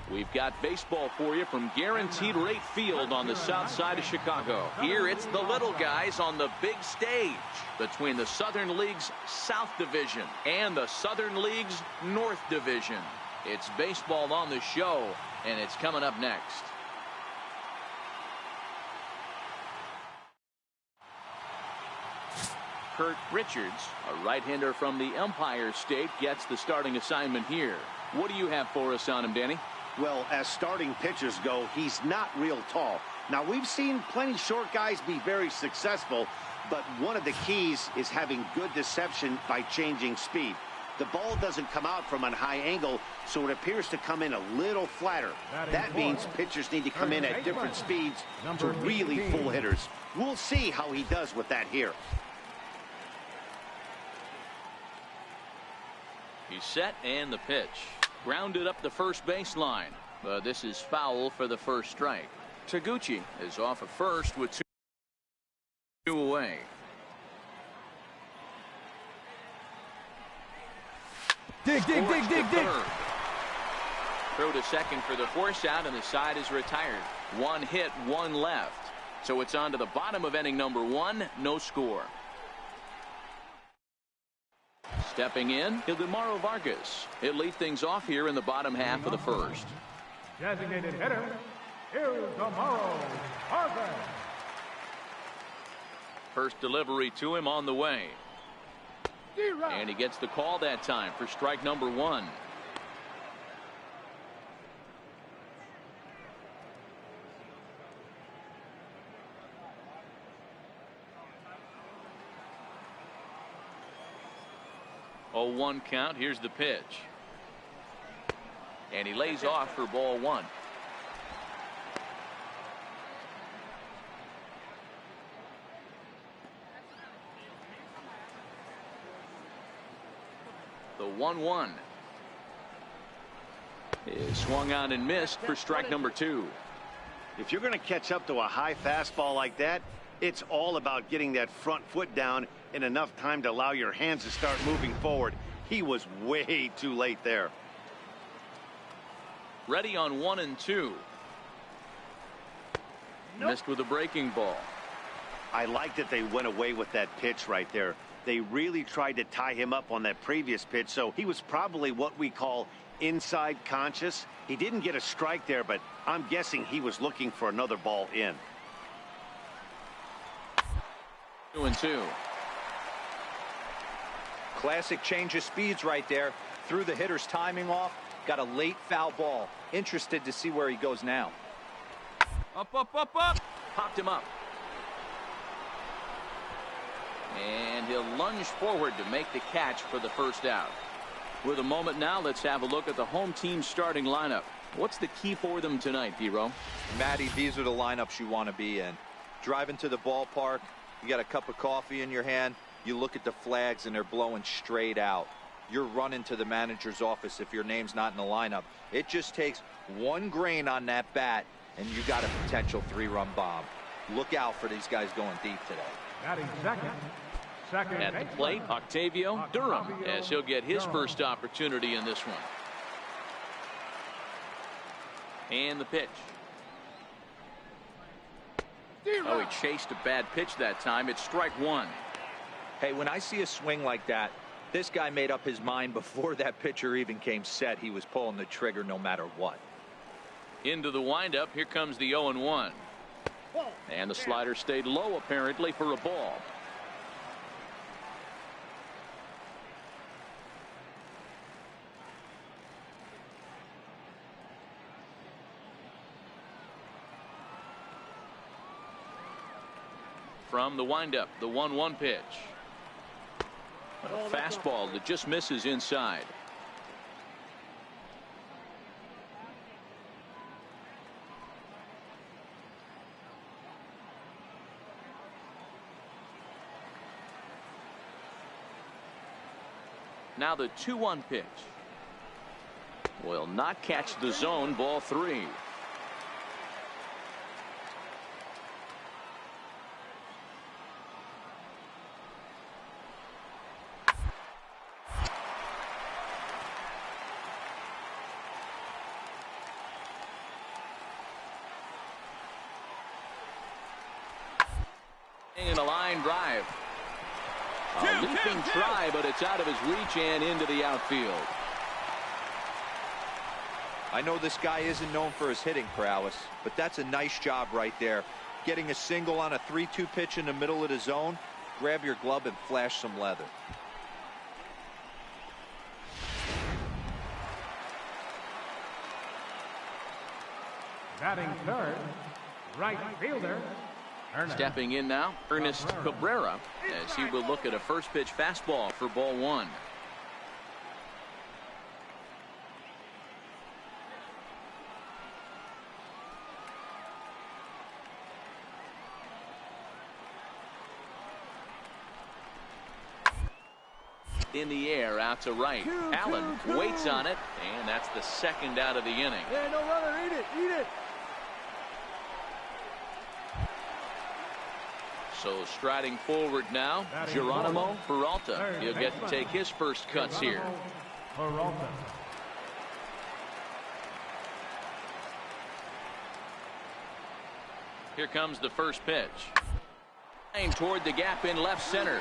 We've got baseball for you from Guaranteed Rate Field on the south side of Chicago. Here it's the little guys on the big stage between the Southern League's South Division and the Southern League's North Division. It's baseball on the show, and it's coming up next. Kurt Richards, a right-hander from the Empire State, gets the starting assignment here. What do you have for us on him, Danny? Well, as starting pitchers go, he's not real tall. Now, we've seen plenty short guys be very successful, but one of the keys is having good deception by changing speed. The ball doesn't come out from a high angle, so it appears to come in a little flatter. That means pitchers need to come in at different speeds to really fool hitters. We'll see how he does with that here. He's set, and the pitch. Grounded up the first baseline. But this is foul for the first strike. Taguchi is off at first with two away. Dig. Throw to second for the force out, and the side is retired. One hit, one left. So it's on to the bottom of inning number one. No score. Stepping in, Ildemaro Vargas. He'll lead things off here in the bottom half of the first. Designated hitter, Ildemaro Vargas. First delivery to him on the way. And he gets the call that time for strike number one. Oh, 1 count. Here's the pitch. And he lays off for ball one. The 1-1 is swung on and missed for strike number two. If you're going to catch up to a high fastball like that, it's all about getting that front foot down in enough time to allow your hands to start moving forward. He was way too late there. Ready on 1 and 2. Missed with a breaking ball. I like that they went away with that pitch right there. They really tried to tie him up on that previous pitch, so he was probably what we call inside conscious. He didn't get a strike there, but I'm guessing he was looking for another ball in. 2 and 2. Classic change of speeds right there. Threw the hitter's timing off. Got a late foul ball. Interested to see where he goes now. Up. Popped him up. And he'll lunge forward to make the catch for the first out. With a moment now, let's have a look at the home team starting lineup. What's the key for them tonight, D-Row? Matty, these are the lineups you want to be in. Driving to the ballpark, you got a cup of coffee in your hand, you look at the flags and they're blowing straight out. You're running to the manager's office if your name's not in the lineup. It just takes one grain on that bat and you got a potential 3-run bomb. Look out for these guys going deep today. Batting second. At the plate, Octavio Durham, as he'll get his first opportunity in this one. And the pitch. Oh, he chased a bad pitch that time. It's strike one. Hey, when I see a swing like that, this guy made up his mind before that pitcher even came set. He was pulling the trigger no matter what. Into the windup. Here comes the 0-1. And the slider stayed low apparently for a ball. From the windup, the 1-1 pitch. A fastball that just misses inside. Now the 2-1 pitch. Will not catch the zone. Ball 3. In a line drive. A leaping try, but it's out of his reach and into the outfield. I know this guy isn't known for his hitting prowess, but that's a nice job right there. Getting a single on a 3-2 pitch in the middle of the zone. Grab your glove and flash some leather. Batting third, right fielder, Ernest. Stepping in now, Ernest Cabrera, as he will look at a first pitch fastball for ball 1. In the air, out to right. Allen waits on it, and that's the second out of the inning. Yeah, no runner, eat it. So striding forward now, Geronimo Peralta. He'll get to take his first cuts here. Peralta. Here comes the first pitch. Toward the gap in left center.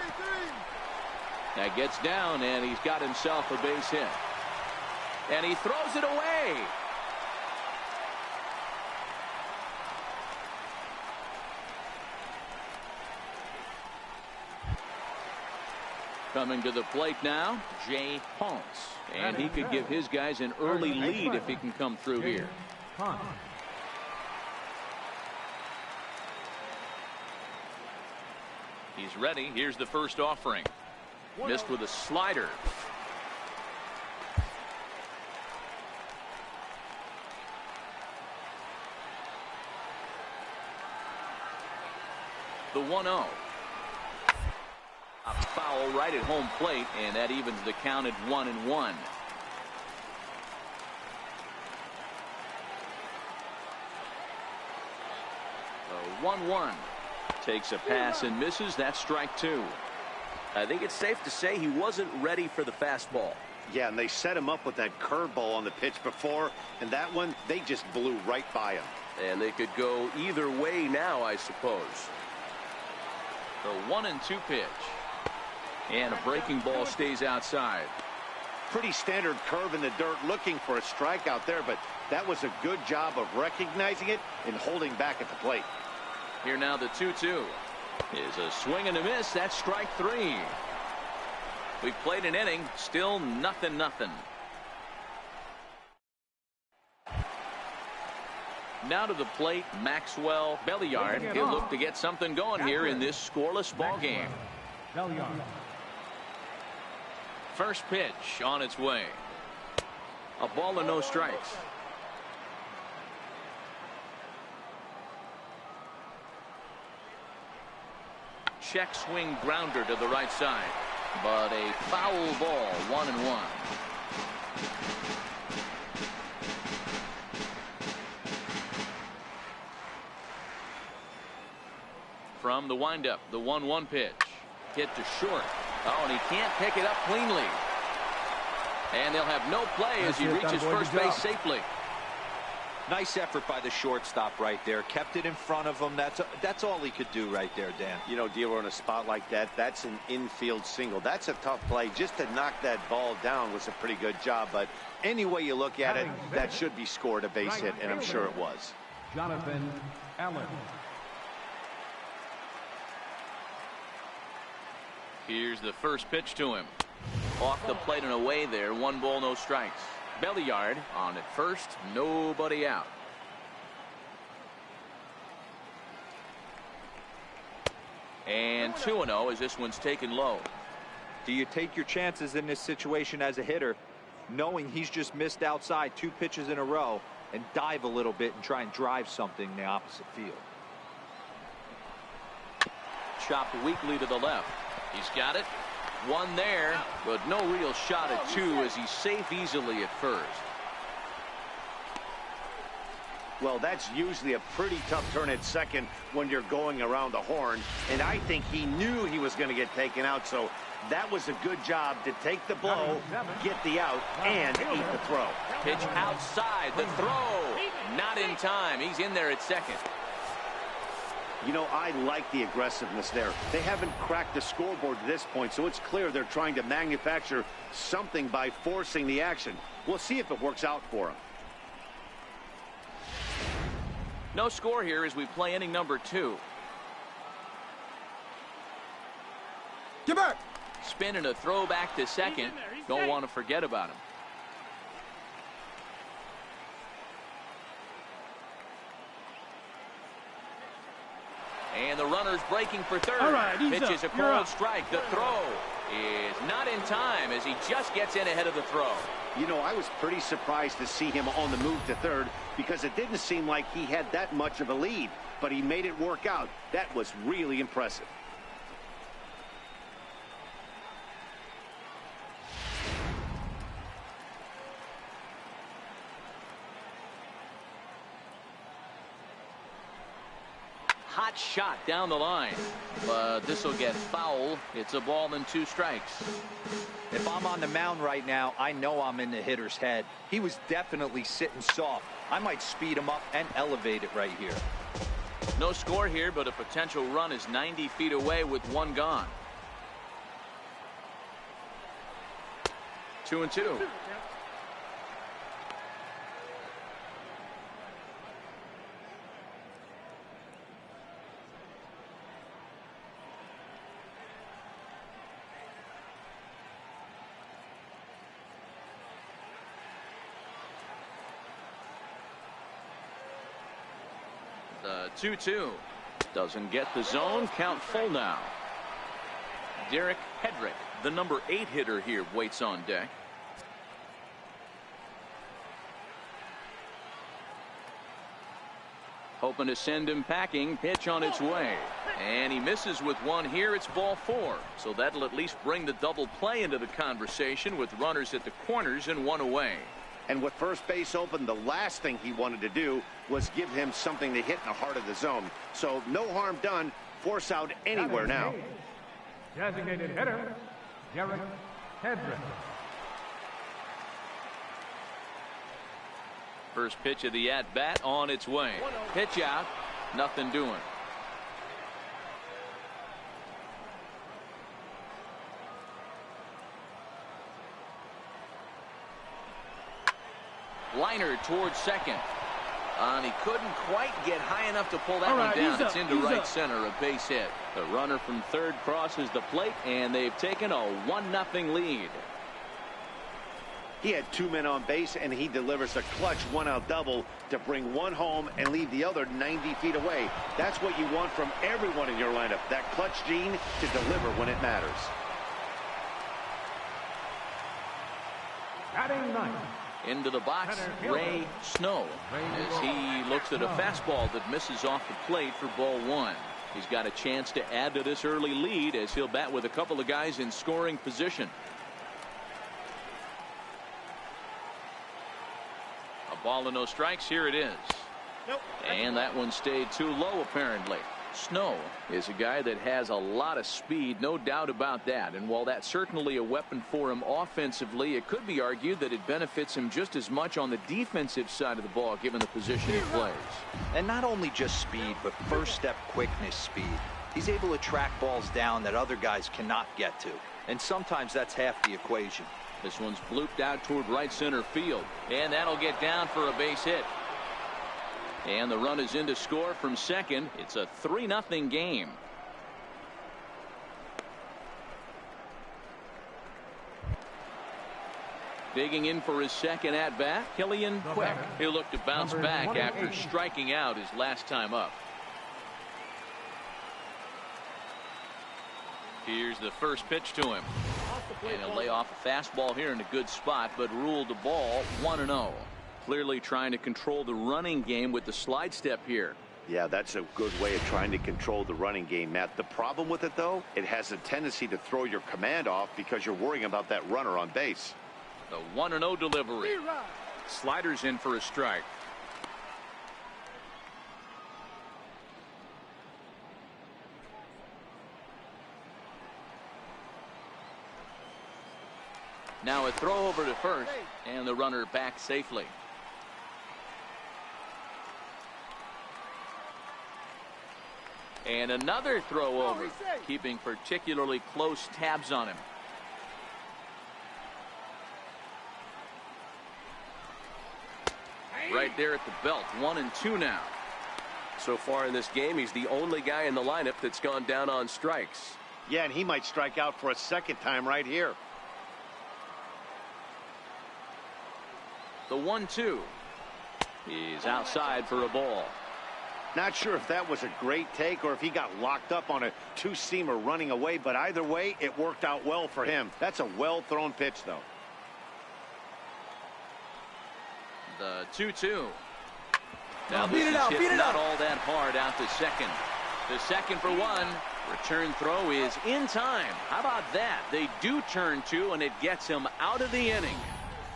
That gets down, and he's got himself a base hit. And he throws it away. Coming to the plate now, Jay Ponce. And he could give his guys an early lead if he can come through here. He's ready. Here's the first offering. Missed with a slider. The 1-0. A foul right at home plate, and that evens the count at 1-1. The 1-1 takes a pass and misses. That's strike 2. I think it's safe to say he wasn't ready for the fastball. Yeah, and they set him up with that curveball on the pitch before, and that one, they just blew right by him. And they could go either way now, I suppose. The 1-2 pitch. And a breaking ball stays outside. Pretty standard curve in the dirt, looking for a strikeout there, but that was a good job of recognizing it and holding back at the plate. Here now the 2-2 is a swing and a miss. That's strike 3. We've played an inning, still 0-0. Now to the plate, Maxwell Belliard. He'll look to get something going here in this scoreless ball game. Belliard. First pitch on its way. A ball and no strikes. Check swing grounder to the right side, but a foul ball. 1-1. From the windup, the 1-1 pitch. Hit to short. Oh, and he can't pick it up cleanly. And they'll have no play as he reaches first base safely. Nice effort by the shortstop right there. Kept it in front of him. That's all he could do right there, Dan. You know, dealer in a spot like that, that's an infield single. That's a tough play. Just to knock that ball down was a pretty good job. But any way you look at it, that should be scored a base hit, and I'm sure it was. Jonathan Allen. Here's the first pitch to him. Off the plate and away there. 1 ball, no strikes. Belliard on at first. Nobody out. And 2-0 as this one's taken low. Do you take your chances in this situation as a hitter, knowing he's just missed outside 2 pitches in a row, and dive a little bit and try and drive something in the opposite field? Chopped weakly to the left. He's got it. One there, but no real shot at 2 as he's safe easily at first. Well, that's usually a pretty tough turn at second when you're going around the horn. And I think he knew he was going to get taken out. So that was a good job to take the blow, get the out, and eat the throw. Pitch outside. The throw. Not in time. He's in there at second. You know, I like the aggressiveness there. They haven't cracked the scoreboard to this point, so it's clear they're trying to manufacture something by forcing the action. We'll see if it works out for them. No score here as we play inning number 2. Get back. Spin and a throw back to second. Don't want to forget about him. And the runner's breaking for third. All right, Pitch is a called strike. The throw is not in time as he just gets in ahead of the throw. You know, I was pretty surprised to see him on the move to third because it didn't seem like he had that much of a lead, but he made it work out. That was really impressive. Hot shot down the line, but this will get foul. It's a ball and 2 strikes. If I'm on the mound right now, I know I'm in the hitter's head. He was definitely sitting soft. I might speed him up and elevate it right here. No score here, but a potential run is 90 feet away with 1 gone. 2-2. The 2-2 doesn't get the zone. Count full now. Derek Hedrick, the number 8 hitter here, waits on deck. Hoping to send him packing. Pitch on its way, and he misses with 1 here. It's ball 4, so that'll at least bring the double play into the conversation with runners at the corners and 1 away. And with first base open, the last thing he wanted to do was give him something to hit in the heart of the zone. So no harm done. Force out anywhere now. Designated hitter, Derek Hedrick. First pitch of the at-bat on its way. Pitch out. Nothing doing. Liner towards second. And he couldn't quite get high enough to pull that one down. It's into right center, a base hit. The runner from third crosses the plate, and they've taken a 1-0 lead. He had 2 men on base, and he delivers a clutch 1-out double to bring 1 home and leave the other 90 feet away. That's what you want from everyone in your lineup, that clutch gene to deliver when it matters. Batting 9. Into the box, Ray Snow, as he looks at a fastball that misses off the plate for ball 1. He's got a chance to add to this early lead as he'll bat with a couple of guys in scoring position. A ball and no strikes. Here it is. And that one stayed too low, apparently. Snow is a guy that has a lot of speed, no doubt about that. And while that's certainly a weapon for him offensively, it could be argued that it benefits him just as much on the defensive side of the ball, given the position he plays. And not only just speed, but first step quickness speed. He's able to track balls down that other guys cannot get to. And sometimes that's half the equation. This one's blooped out toward right center field. And that'll get down for a base hit. And the run is in to score from second. It's a 3-0 game. Digging in for his second at-bat, Killian Quick. He'll look to bounce back after striking out his last time up. Here's the first pitch to him. And he'll lay off a fastball here in a good spot, but ruled the ball 1-0. Clearly trying to control the running game with the slide step here. Yeah, that's a good way of trying to control the running game, Matt. The problem with it, though, it has a tendency to throw your command off because you're worrying about that runner on base. The 1-0 delivery. Sliders in for a strike. Now a throw over to first, and the runner back safely. And another throw over, keeping particularly close tabs on him. Right there at the belt, 1-2 now. So far in this game, he's the only guy in the lineup that's gone down on strikes. Yeah, and he might strike out for a second time right here. The 1-2. He's outside for a ball. Not sure if that was a great take or if he got locked up on a two-seamer running away, but either way, it worked out well for him. That's a well-thrown pitch, though. The 2-2. Now this is hit not all that hard out to second. The second for one. Return throw is in time. How about that? They do turn two, and it gets him out of the inning.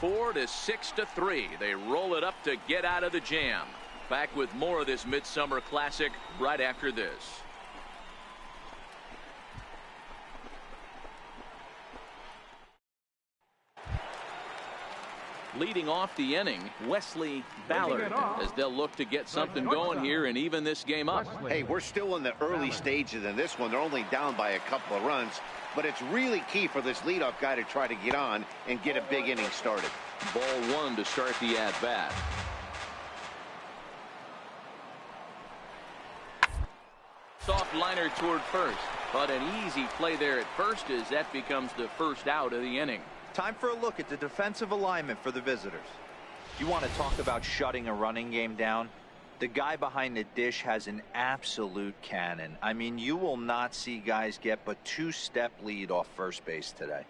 4-6-3. They roll it up to get out of the jam. Back with more of this Midsummer Classic right after this. Leading off the inning, Wesley Ballard, as they'll look to get something going here and even this game up. Hey, we're still in the early stages in this one. They're only down by a couple of runs, but it's really key for this leadoff guy to try to get on and get a big inning started. Ball one to start the at-bat. Soft liner toward first, but an easy play there at first as that becomes the first out of the inning. Time for a look at the defensive alignment for the visitors. You want to talk about shutting a running game down? The guy behind the dish has an absolute cannon. I mean, you will not see guys get but two-step lead off first base today.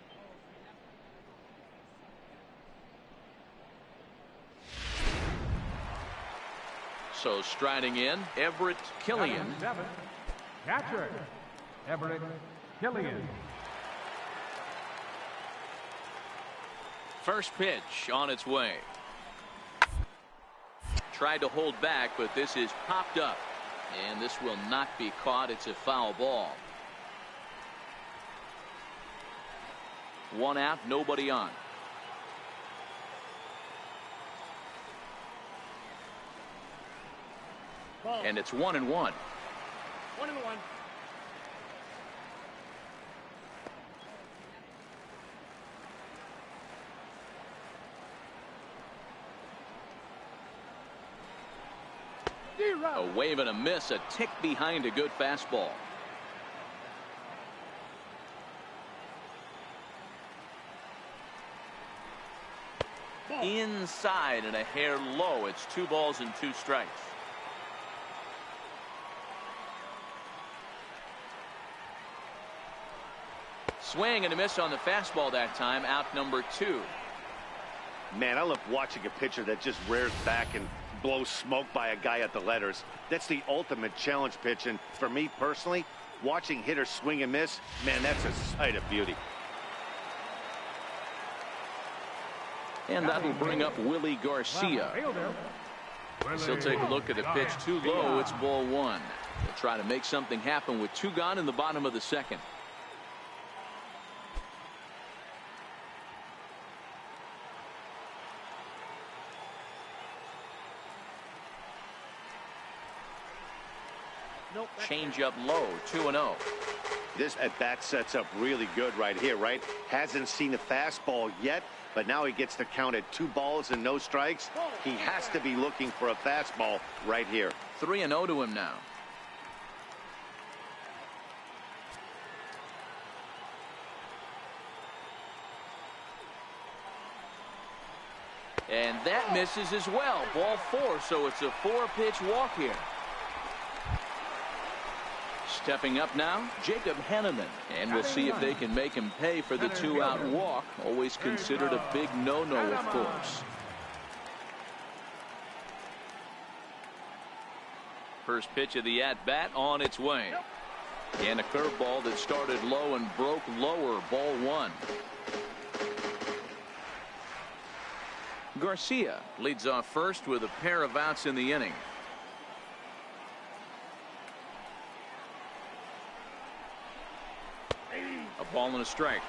So striding in, Everett Killian. Catcher, Everett Killian. First pitch on its way. Tried to hold back, but this is popped up. And this will not be caught. It's a foul ball. One out, nobody on. Ball. And it's 1-1. 1-1. A wave and a miss, a tick behind a good fastball. Ball. Inside and a hair low. It's 2 balls and 2 strikes. Swing and a miss on the fastball that time. Out number 2. Man, I love watching a pitcher that just rears back and blows smoke by a guy at the letters. That's the ultimate challenge pitch, and for me personally, watching hitters swing and miss, man, that's a sight of beauty. And that will bring up Willie Garcia. He'll take a look at the pitch too low. It's ball 1. We'll try to make something happen with 2 gone in the bottom of the second. Change up low, 2-0. This at-bat sets up really good right here, right? Hasn't seen a fastball yet, but now he gets to count at 2 balls and no strikes. He has to be looking for a fastball right here. 3-0 to him now. And that misses as well. Ball 4, so it's a 4-pitch walk here. Stepping up now, Jacob Henneman. And we'll see if they can make him pay for the 2-out walk. Always considered a big no-no, of course. First pitch of the at-bat on its way. And a curveball that started low and broke lower. Ball 1. Garcia leads off first with a pair of outs in the inning. A ball and a strike.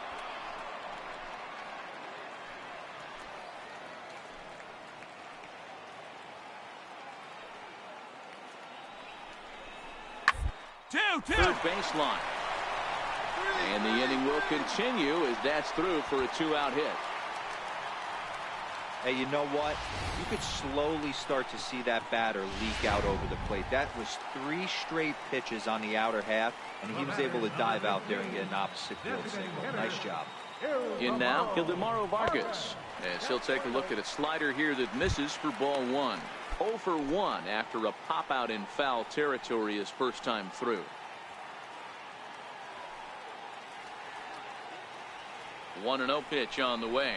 Third baseline. And the inning will continue as that's through for a 2-out hit. Hey, you know what? You could slowly start to see that batter leak out over the plate. That was 3 straight pitches on the outer half, and he was able to dive out there and get an opposite field single. Nice job. In now, Ildemaro Vargas, as he'll take a look at a slider here that misses for ball 1. 0 for 1 after a pop out in foul territory his first time through. 1-0 pitch on the way.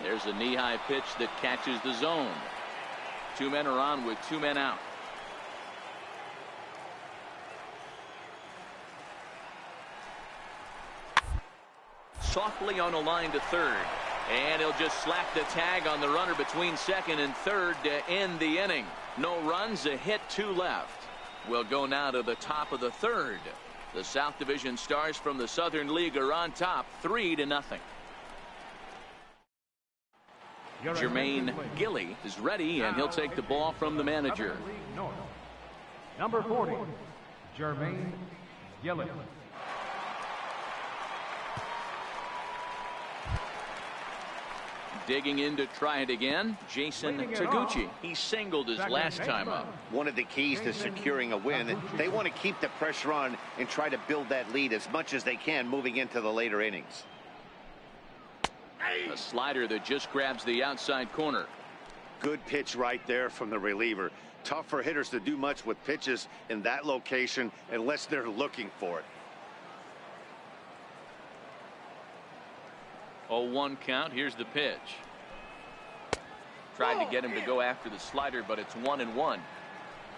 There's a knee-high pitch that catches the zone. 2 men are on with 2 men out. Softly on a line to third. And he'll just slap the tag on the runner between second and third to end the inning. No runs, a hit, 2 left. We'll go now to the top of the third. The South Division Stars from the Southern League are on top, 3-0. Jermaine Gilly is ready, and he'll take the ball from the manager. Number 40, Jermaine Gilly. Digging in to try it again, Jason Taguchi. He singled his last time up. One of the keys to securing a win, they want to keep the pressure on and try to build that lead as much as they can moving into the later innings. A slider that just grabs the outside corner. Good pitch right there from the reliever. Tough for hitters to do much with pitches in that location unless they're looking for it. 0-1 count. Here's the pitch. Tried to get him to go after the slider, but it's 1-1.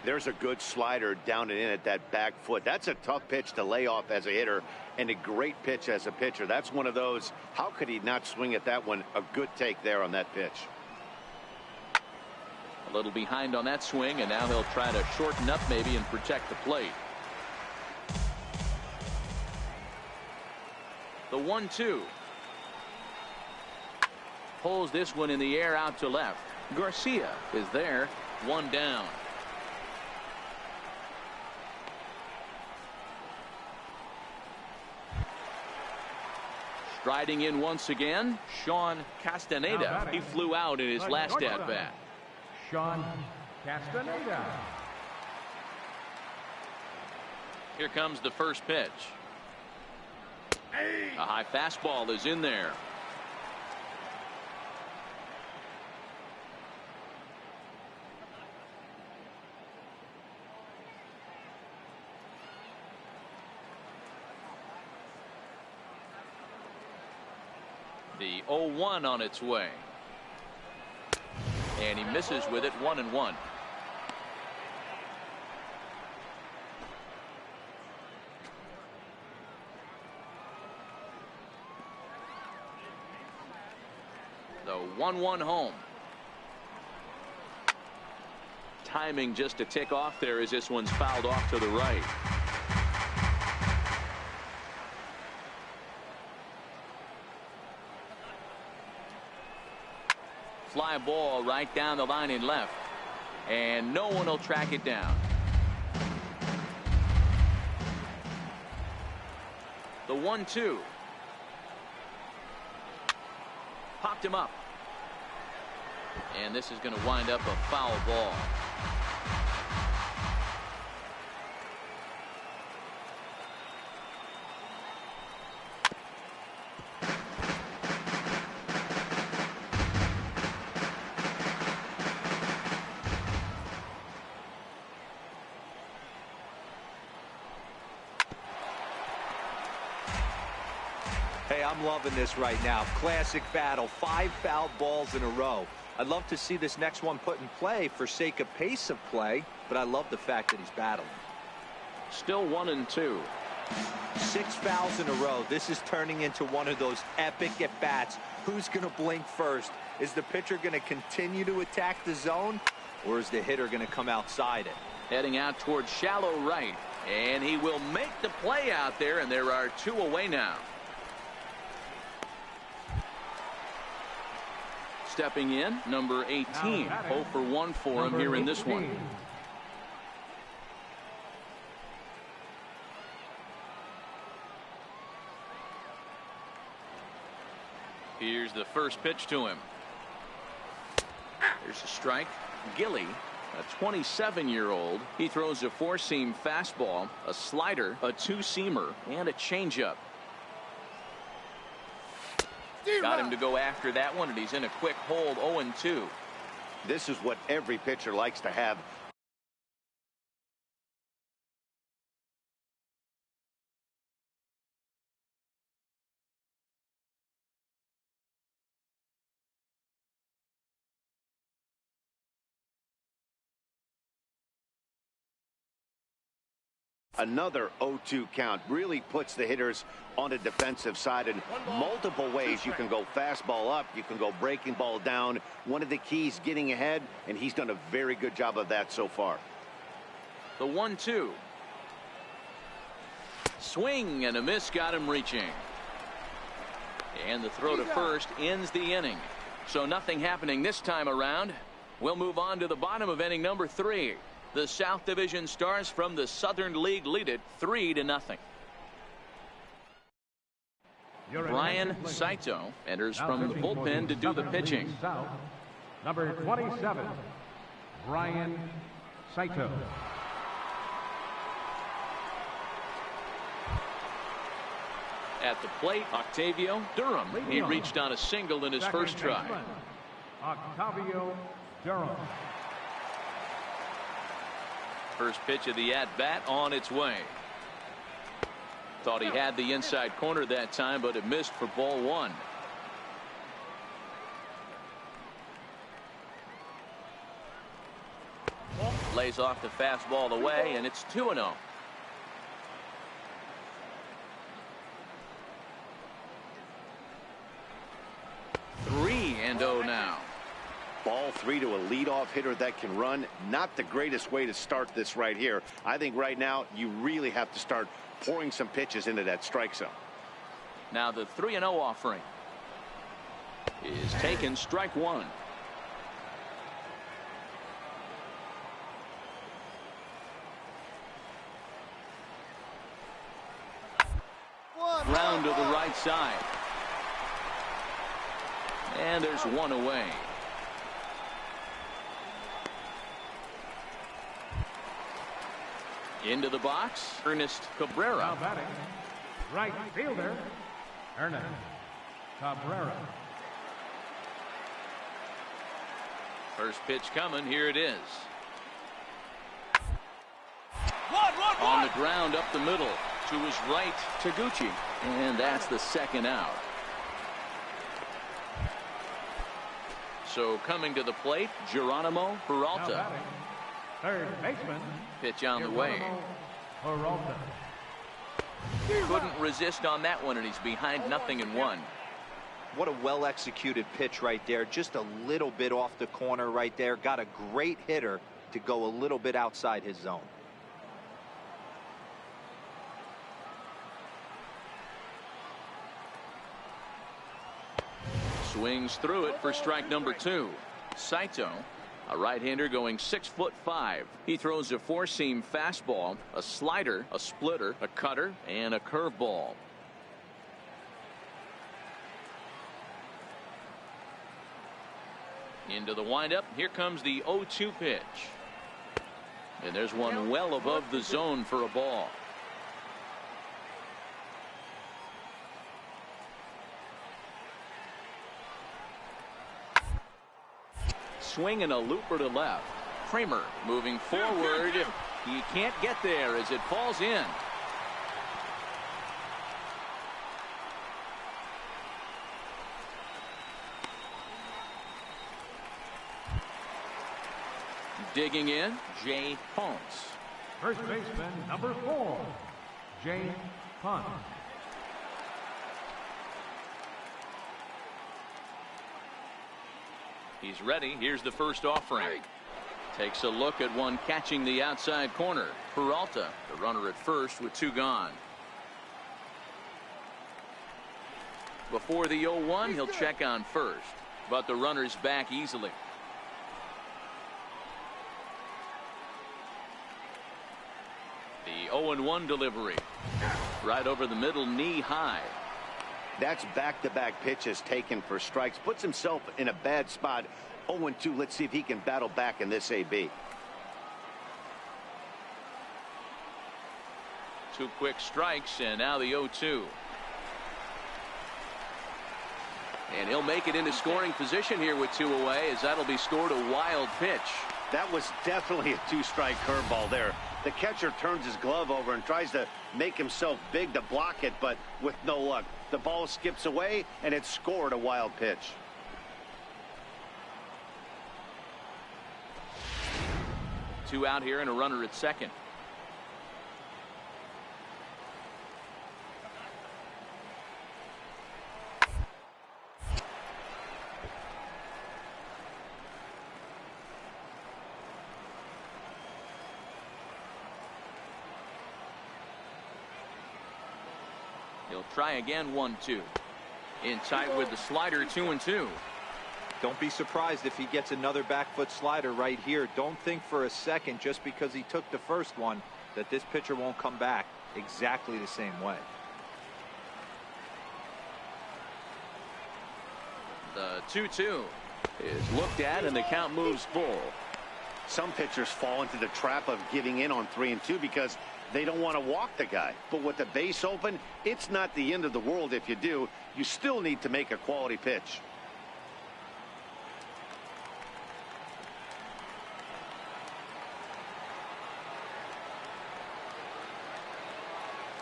There's a good slider down and in at that back foot. That's a tough pitch to lay off as a hitter, and a great pitch as a pitcher. That's one of those, how could he not swing at that one? A good take there on that pitch. A little behind on that swing, and now he'll try to shorten up maybe and protect the plate. The 1-2. Pulls this one in the air out to left. Garcia is there. 1 down. Striding in once again, Sean Castaneda. He flew out in his last at bat. Sean Castaneda. Here comes the first pitch. A high fastball is in there. The 0-1 on its way. And he misses with it. 1-1. The 1-1 home. Timing just a tick off there as this one's fouled off to the right. Fly ball right down the line in left, and no one will track it down. The 1-2. Popped him up, and this is going to wind up a foul ball. Hey, I'm loving this right now. Classic battle. 5 foul balls in a row. I'd love to see this next one put in play for sake of pace of play, but I love the fact that he's battling. Still 1-2. 6 fouls in a row. This is turning into one of those epic at-bats. Who's going to blink first? Is the pitcher going to continue to attack the zone, or is the hitter going to come outside it? Heading out towards shallow right, and he will make the play out there, and there are 2 away now. Stepping in, number 18. 0 for 1 for him here in this one. Here's the first pitch to him. Here's a strike. Gilly, a 27-year-old. He throws a 4-seam fastball, a slider, a 2-seamer, and a changeup. Got him to go after that one, and he's in a quick hold. 0-2. This is what every pitcher likes to have. Another 0-2 count really puts the hitters on the defensive side in multiple ways. You can go fastball up, you can go breaking ball down. One of the keys, getting ahead, and he's done a very good job of that so far. The 1-2. Swing and a miss, got him reaching. And the throw to first ends the inning. So nothing happening this time around. We'll move on to the bottom of inning number 3. The South Division Stars from the Southern League lead it 3-0. Brian Saito enters from the bullpen to do the pitching. Number 27, Brian Saito. At the plate, Octavio Durham. He reached on a single in his first try. Octavio Durham. First pitch of the at-bat on its way. Thought he had the inside corner that time, but it missed for ball 1. Lays off the fastball away, and it's 2-0. Now. Ball 3 to a leadoff hitter that can run. Not the greatest way to start this right here. I think right now you really have to start pouring some pitches into that strike zone. Now the 3-0 offering is taken, strike 1. Round to the right side. And there's 1 away. Into the box, Ernest Cabrera. Now batting, right fielder, Ernest Cabrera. First pitch coming, here it is. On the ground up the middle to his right, Taguchi. And that's the second out. So coming to the plate, Geronimo Peralta. Third baseman. Pitch on the way. Peralta. Couldn't resist on that one, and he's behind 0-1. What a well-executed pitch right there. Just a little bit off the corner right there. Got a great hitter to go a little bit outside his zone. Swings through it for strike number 2. Saito, a right-hander going 6'5". He throws a 4-seam fastball, a slider, a splitter, a cutter, and a curveball. Into the windup. Here comes the 0-2 pitch. And there's one well above the zone for a ball. Swing and a looper to left. Kramer moving forward. He can't get there as it falls in. Digging in, Jay Ponce. First baseman, number 4, Jay Ponce. He's ready. Here's the first offering. Takes a look at one catching the outside corner. Peralta, the runner at first with 2 gone. Before the 0-1, he'll check on first, but the runner's back easily. The 0-1 delivery. Right over the middle, knee high. That's back-to-back pitches taken for strikes. Puts himself in a bad spot. 0-2. Let's see if he can battle back in this AB. 2 quick strikes, and now the 0-2. And he'll make it into scoring position here with 2 away, as that'll be scored a wild pitch. That was definitely a 2-strike curveball there. The catcher turns his glove over and tries to make himself big to block it, but with no luck. The ball skips away, and it's scored a wild pitch. Two out here and a runner at second. He'll try again. 1-2. In tight with the slider. 2-2. Don't be surprised if he gets another back foot slider right here. Don't think for a second, just because he took the first one, that this pitcher won't come back exactly the same way. The 2-2 is looked at, and the count moves full. Some pitchers fall into the trap of giving in on 3-2 because they don't want to walk the guy. But with the base open, it's not the end of the world if you do. You still need to make a quality pitch.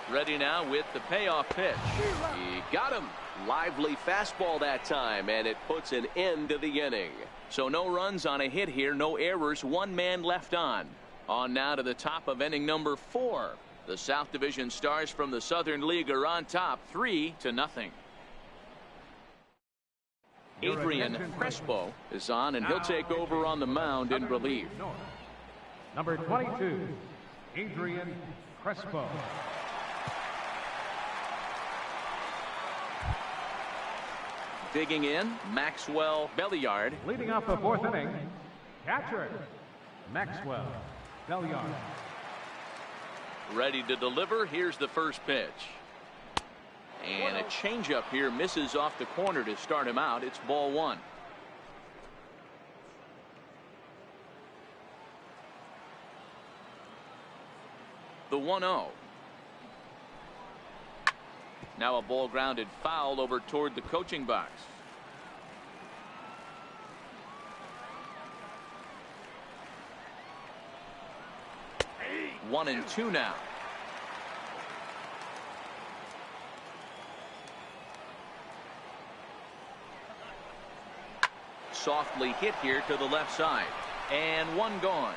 Ready now with the payoff pitch. He got him. Lively fastball that time, and it puts an end to the inning. So no runs on a hit here, no errors, 1 man left on. On now to the top of inning number 4. The South Division Stars from the Southern League are on top, 3-0. Adrian Crespo is on, and he'll take over on the mound in relief. Number 22, Adrian Crespo. Digging in, Maxwell Belliard. Leading off the 4th inning, catcher Maxwell Belliard. Ready to deliver. Here's the first pitch. And a changeup here misses off the corner to start him out. It's ball 1. The 1-0. Now a ball grounded foul over toward the coaching box. One and 2 now. Softly hit here to the left side, and 1 gone.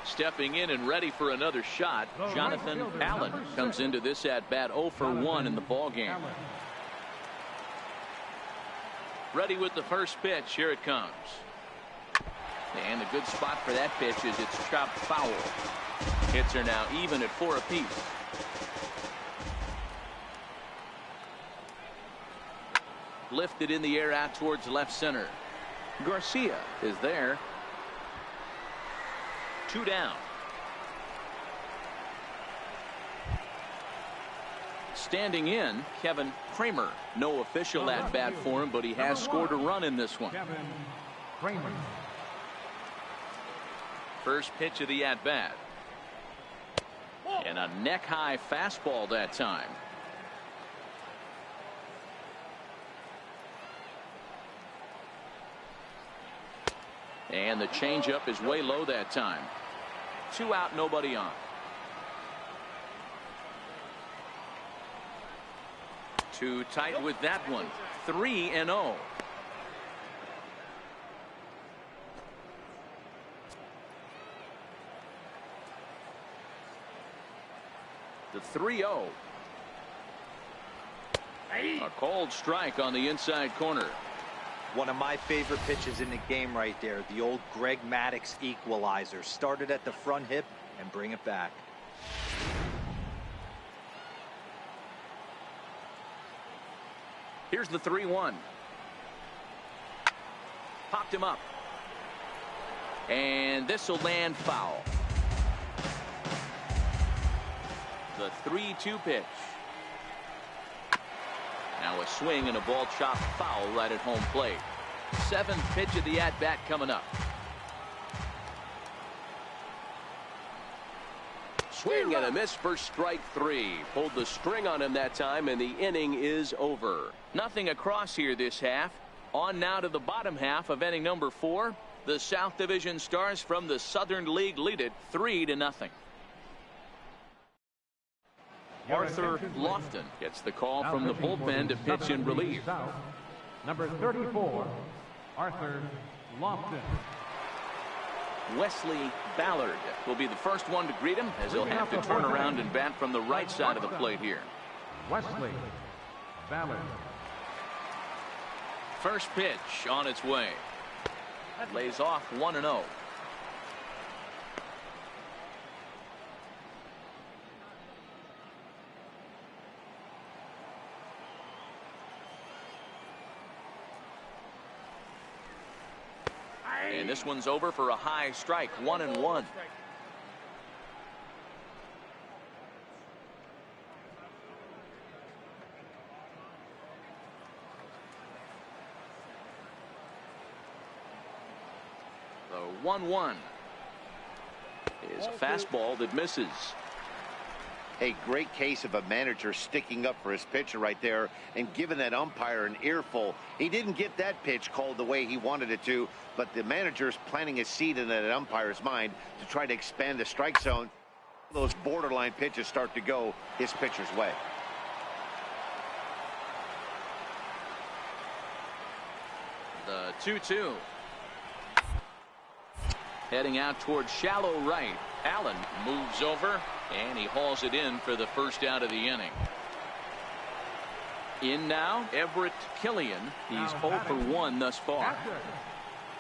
Stepping in and ready for another shot, Jonathan Allen comes into this at bat 0 for 1 in the ball game. Ready with the first pitch. Here it comes. And a good spot for that pitch is it's chopped foul. Hits are now even at 4 apiece. Lifted in the air out towards left center. Garcia is there. 2 down. Standing in, Kevin Kramer. No official at bat for him, but he has scored a run in this one. Kevin Kramer. First pitch of the at bat. And a neck high fastball that time. And the changeup is way low that time. 2 out, nobody on. 2 tight with that one. 3-0. The 3-0. A cold strike on the inside corner. One of my favorite pitches in the game right there. The old Greg Maddux equalizer. Started at the front hip and bring it back. Here's the 3-1. Popped him up. And this will land foul. The 3-2 pitch. Now a swing and a ball chopped foul right at home plate. 7th pitch of the at-bat coming up. Swing and a miss for strike 3. Pulled the string on him that time, and the inning is over. Nothing across here this half. On now to the bottom half of inning number 4. The South Division Stars from the Southern League lead it 3-0. Arthur Lofton gets the call from the bullpen to pitch in relief. Number 34, Arthur Lofton. Wesley Ballard will be the first one to greet him, as he'll have to turn around and bat from the right side of the plate here. Wesley Ballard. First pitch on its way. Lays off 1-0. And this one's over for a high strike. 1-1. The 1-1 is a fastball that misses. A great case of a manager sticking up for his pitcher right there and giving that umpire an earful. He didn't get that pitch called the way he wanted it to, but the manager's planting a seed in that umpire's mind to try to expand the strike zone. Those borderline pitches start to go his pitcher's way. The 2-2. Heading out towards shallow right. Allen moves over, and he hauls it in for the first out of the inning. In now, Everett Killian. He's 0 for 1 thus far.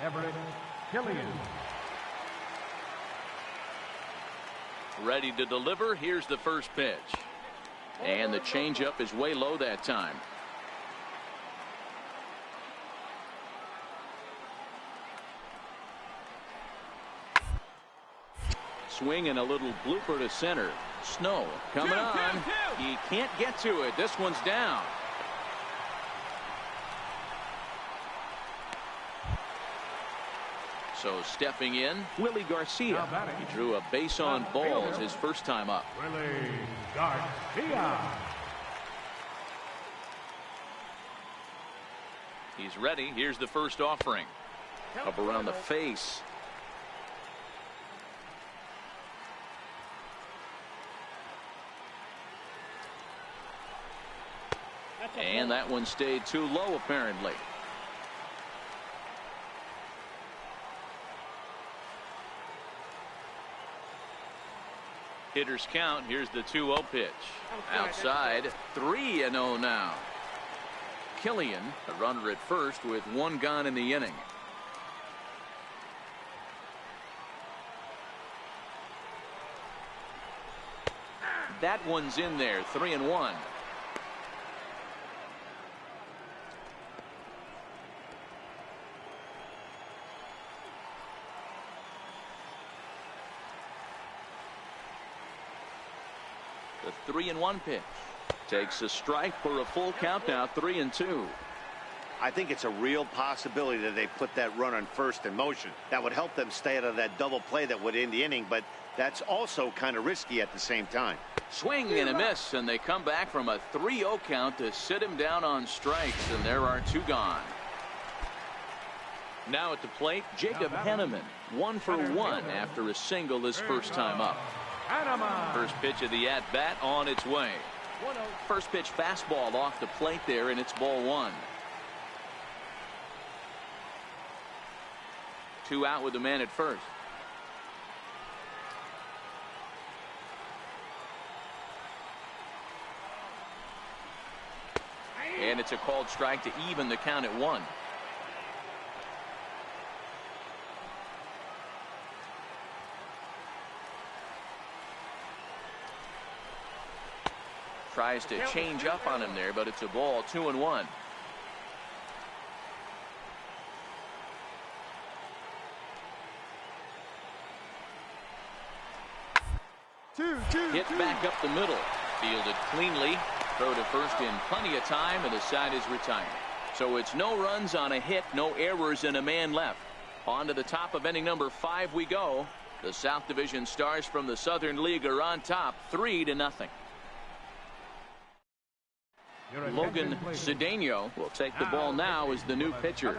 Everett Killian. Ready to deliver. Here's the first pitch. And the changeup is way low that time. Swing and a little blooper to center. Snow coming on. He can't get to it. This one's down. So stepping in, Willie Garcia. He drew a base on balls his first time up. Willie Garcia. He's ready. Here's the first offering. Up around the face. And that one stayed too low, apparently. Hitters count. Here's the 2-0 pitch. Outside, 3-0 now. Killian, a runner at first with 1 gone in the inning. That one's in there. 3-1. The 3-1 pitch takes a strike for a full count now. 3-2. I think it's a real possibility that they put that run on first in motion. That would help them stay out of that double play that would end the inning, but that's also kind of risky at the same time. Swing and a miss, and they come back from a 3-0 count to sit him down on strikes, and there are 2 gone. Now at the plate, Jacob Henneman, 1 for 1 after a single his first time up. First pitch of the at-bat on its way. First pitch fastball off the plate there, and it's ball 1. 2 out with the man at first. And it's a called strike to even the count at 1. Tries to change up on him there, but it's a ball. 2-1. Hit back up the middle. Fielded cleanly. Throw to first in plenty of time, and the side is retired. So it's no runs on a hit, no errors, and a man left. On to the top of inning number 5 we go. The South Division Stars from the Southern League are on top, 3-0. Logan Cedeno will take the ball now as the new pitcher.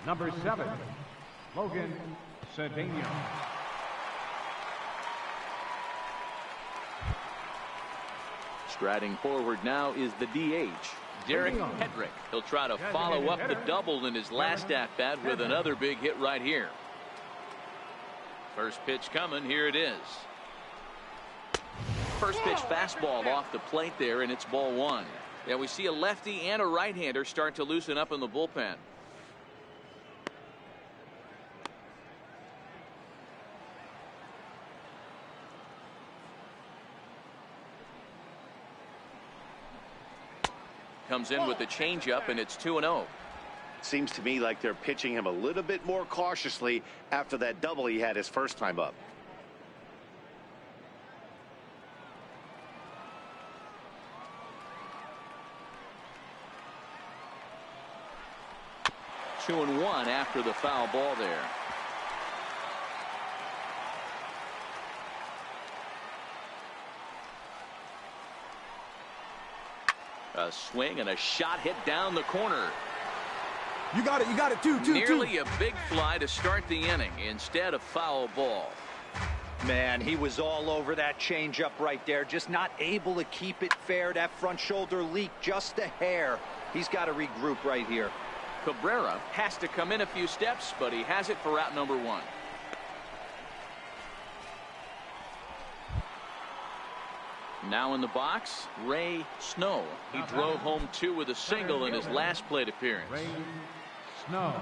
Number 7, Logan Cedeno. Striding forward now is the DH, Derek Hedrick. He'll try to follow up the double in his last at-bat with another big hit right here. First pitch coming. Here it is. First pitch fastball off the plate there, and it's ball 1. Yeah, we see a lefty and a right-hander start to loosen up in the bullpen. Comes in with the changeup, and it's 2-0. Seems to me like they're pitching him a little bit more cautiously after that double he had his first time up. Two and one after the foul ball there. A swing and a shot hit down the corner. You got it, two. Nearly a big fly to start the inning. Instead, a foul ball. Man, he was all over that changeup right there. Just not able to keep it fair. That front shoulder leaked just a hair. He's got to regroup right here. Cabrera has to come in a few steps, but he has it for out number 1. Now in the box, Ray Snow. He drove home 2 with a single in his last plate appearance. Ray Snow.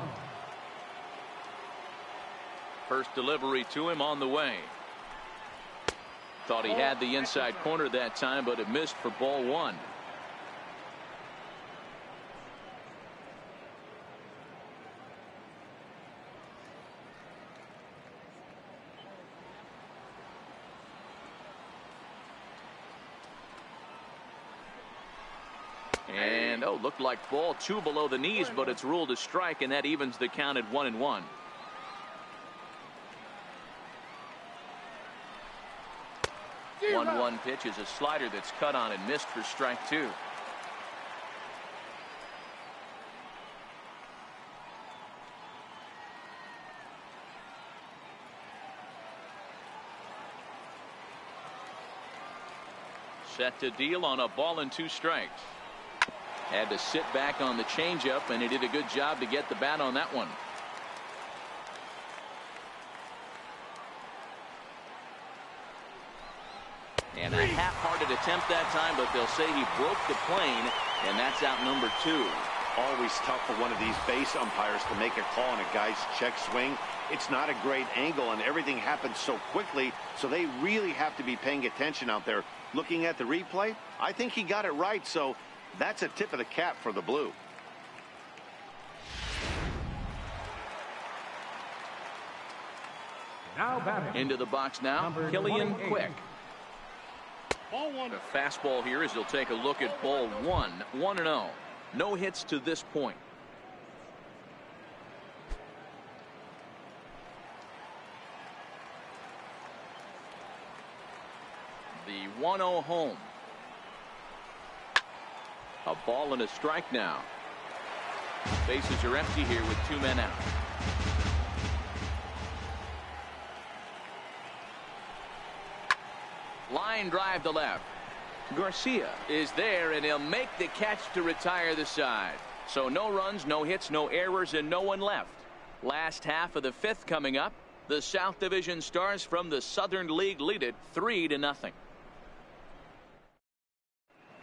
First delivery to him on the way. Thought he had the inside corner that time, but it missed for ball 1. And looked like ball 2 below the knees, but it's ruled a strike, and that evens the count at 1-1. One pitch is a slider that's cut on and missed for strike 2. Set to deal on a ball and 2 strikes. Had to sit back on the changeup, and he did a good job to get the bat on that one. And a half-hearted attempt that time, but they'll say he broke the plane, and that's out number 2. Always tough for one of these base umpires to make a call on a guy's check swing. It's not a great angle, and everything happens so quickly, so they really have to be paying attention out there. Looking at the replay, I think he got it right, so that's a tip of the cap for the Blue. Now batting. Into the box now, Killian Quick. Ball 1. The fastball here as he'll take a look at ball 1. 1-0. No hits to this point. The 1-0 home. A ball and a strike now. Bases are empty here with 2 men out. Line drive to left. Garcia is there, and he'll make the catch to retire the side. So no runs, no hits, no errors, and no one left. Last half of the 5th coming up. The South Division Stars from the Southern League lead it 3-0.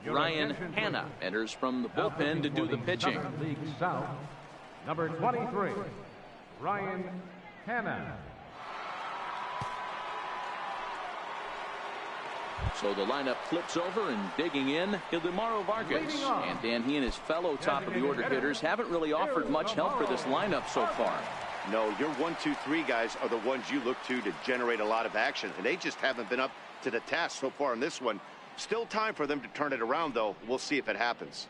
Ryan Hanna enters from the bullpen to do the pitching. League South, number 23, Ryan Hanna. So the lineup flips over, and digging in, Ildemaro Vargas. And Dan, he and his fellow top-of-the-order hitters haven't really offered much help for this lineup so far. No, your 1, 2, 3 guys are the ones you look to generate a lot of action, and they just haven't been up to the task so far in this one. Still time for them to turn it around, though. We'll see if it happens.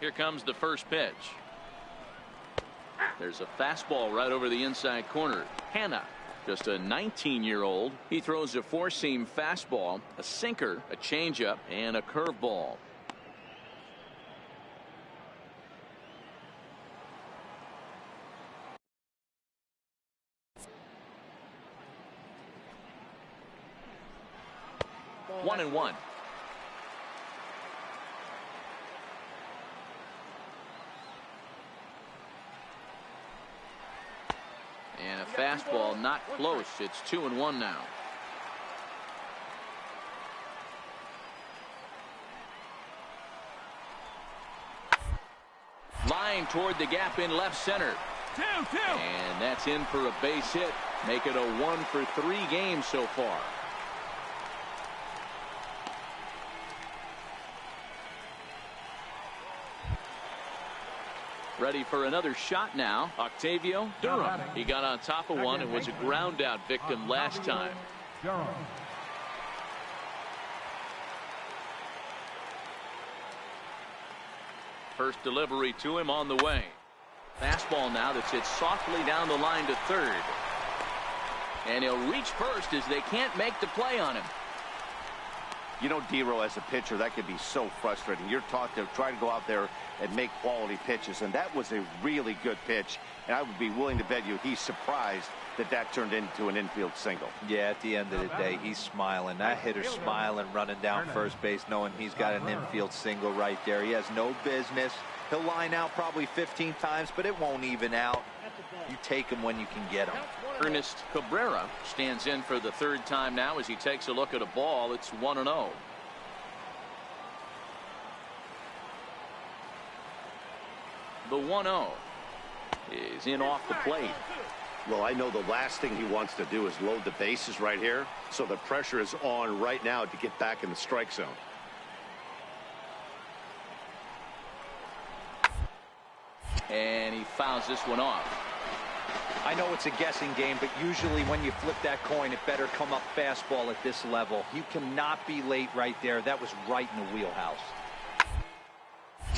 Here comes the first pitch. There's a fastball right over the inside corner. Hanna, just a 19-year-old. He throws a four-seam fastball, a sinker, a changeup, and a curveball. One and one. And a fastball not close. It's 2-1 now. Line toward the gap in left center. 2-2. And that's in for a base hit. Make it a 1-for-3 game so far. Ready for another shot now. Octavio Durham. He got on top of one and was a ground out victim last time. First delivery to him on the way. Fastball now that's hit softly down the line to third. And he'll reach first as they can't make the play on him. You know, Dero, as a pitcher, that could be so frustrating. You're taught to try to go out there and make quality pitches, and that was a really good pitch. And I would be willing to bet you he's surprised that that turned into an infield single. Yeah, at the end of the day, he's smiling. That hitter's smiling, running down first base, knowing he's got an infield single right there. He has no business. He'll line out probably 15 times, but it won't even out. You take him when you can get him. Ernest Cabrera stands in for the third time now as he takes a look at a ball. It's 1-0. The 1-0 is in off the plate. Well, I know the last thing he wants to do is load the bases right here, so the pressure is on right now to get back in the strike zone. And he fouls this one off. I know it's a guessing game, but usually when you flip that coin, it better come up fastball at this level. You cannot be late right there. That was right in the wheelhouse.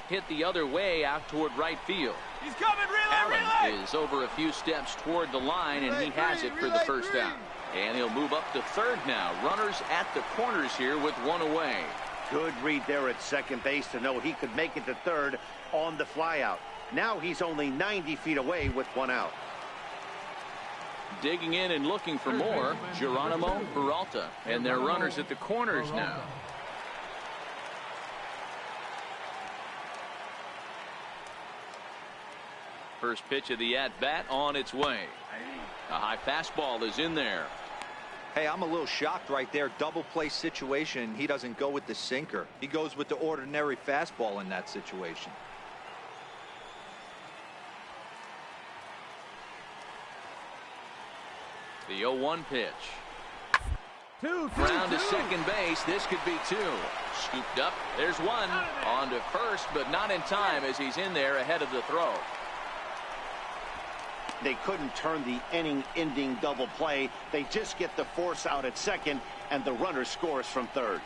Hit the other way out toward right field. He's coming, Allen is over a few steps toward the line, and he has it for the first out. And he'll move up to third now. Runners at the corners here with one away. Good read there at second base to know he could make it to third on the flyout. Now he's only 90 feet away with one out. Digging in and looking for more, Geronimo Peralta. And they're runners at the corners now. First pitch of the at-bat on its way. A high fastball is in there. Hey, I'm a little shocked right there. Double play situation. He doesn't go with the sinker. He goes with the ordinary fastball in that situation. The 0-1 pitch. Ground to second base. This could be two. Scooped up. There's one. On to first, but not in time as he's in there ahead of the throw. They couldn't turn the inning-ending double play. They just get the force out at second, and the runner scores from third.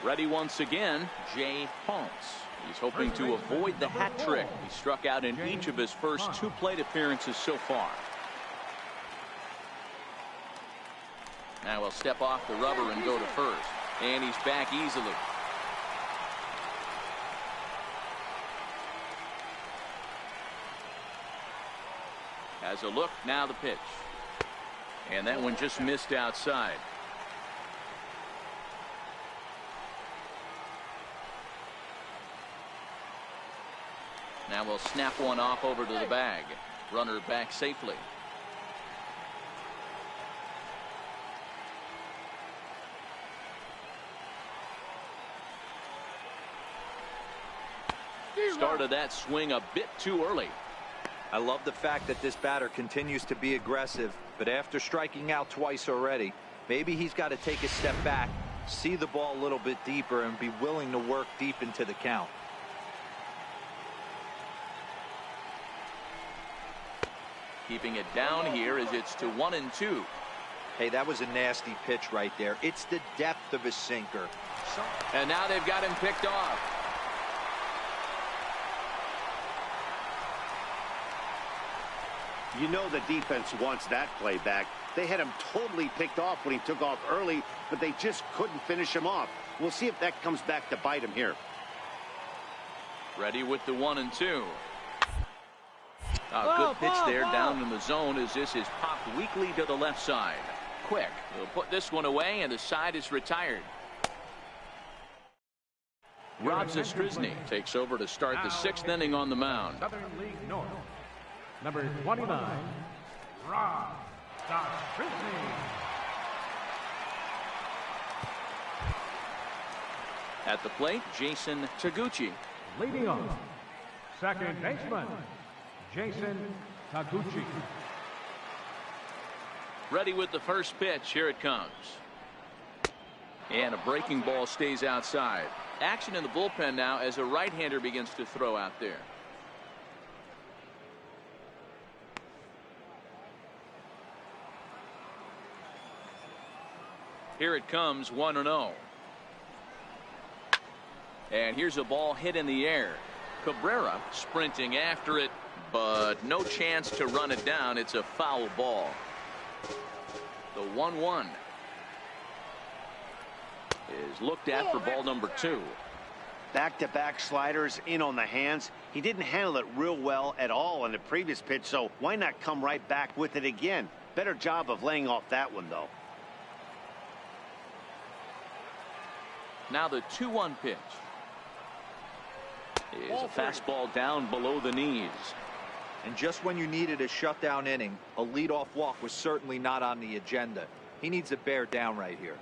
Ready once again, Jay Ponce. He's hoping to avoid the hat trick. He struck out in each of his first two plate appearances so far. Now he'll step off the rubber and go to first. And he's back easily. Has a look, now the pitch. And that one just missed outside. Now we'll snap one off over to the bag. Runner back safely. Started that swing a bit too early. I love the fact that this batter continues to be aggressive, but after striking out twice already, maybe he's got to take a step back, see the ball a little bit deeper, and be willing to work deep into the count. Keeping it down here as it's to 1-2. Hey, that was a nasty pitch right there. It's the depth of his sinker. And now they've got him picked off. You know the defense wants that play back. They had him totally picked off when he took off early, but they just couldn't finish him off. We'll see if that comes back to bite him here. Ready with the 1-2. A good pitch there down in the zone as this is popped weakly to the left side. Quick. He'll put this one away, and the side is retired. Rob Zastryzny takes over to start the 6th inning on the mound. Southern League North, number 29, Rob Zastryzny. At the plate, Jason Taguchi. Leading off, second baseman, Jason Taguchi. Ready with the first pitch. Here it comes. And a breaking ball stays outside. Action in the bullpen now as a right-hander begins to throw out there. Here it comes, 1-0. And here's a ball hit in the air. Cabrera sprinting after it, but no chance to run it down. It's a foul ball. The 1-1 is looked at for ball number 2. Back-to-back sliders in on the hands. He didn't handle it real well at all in the previous pitch, so why not come right back with it again? Better job of laying off that one, though. Now the 2-1 pitch is a fastball down below the knees. And just when you needed a shutdown inning, a leadoff walk was certainly not on the agenda. He needs to bear down right here.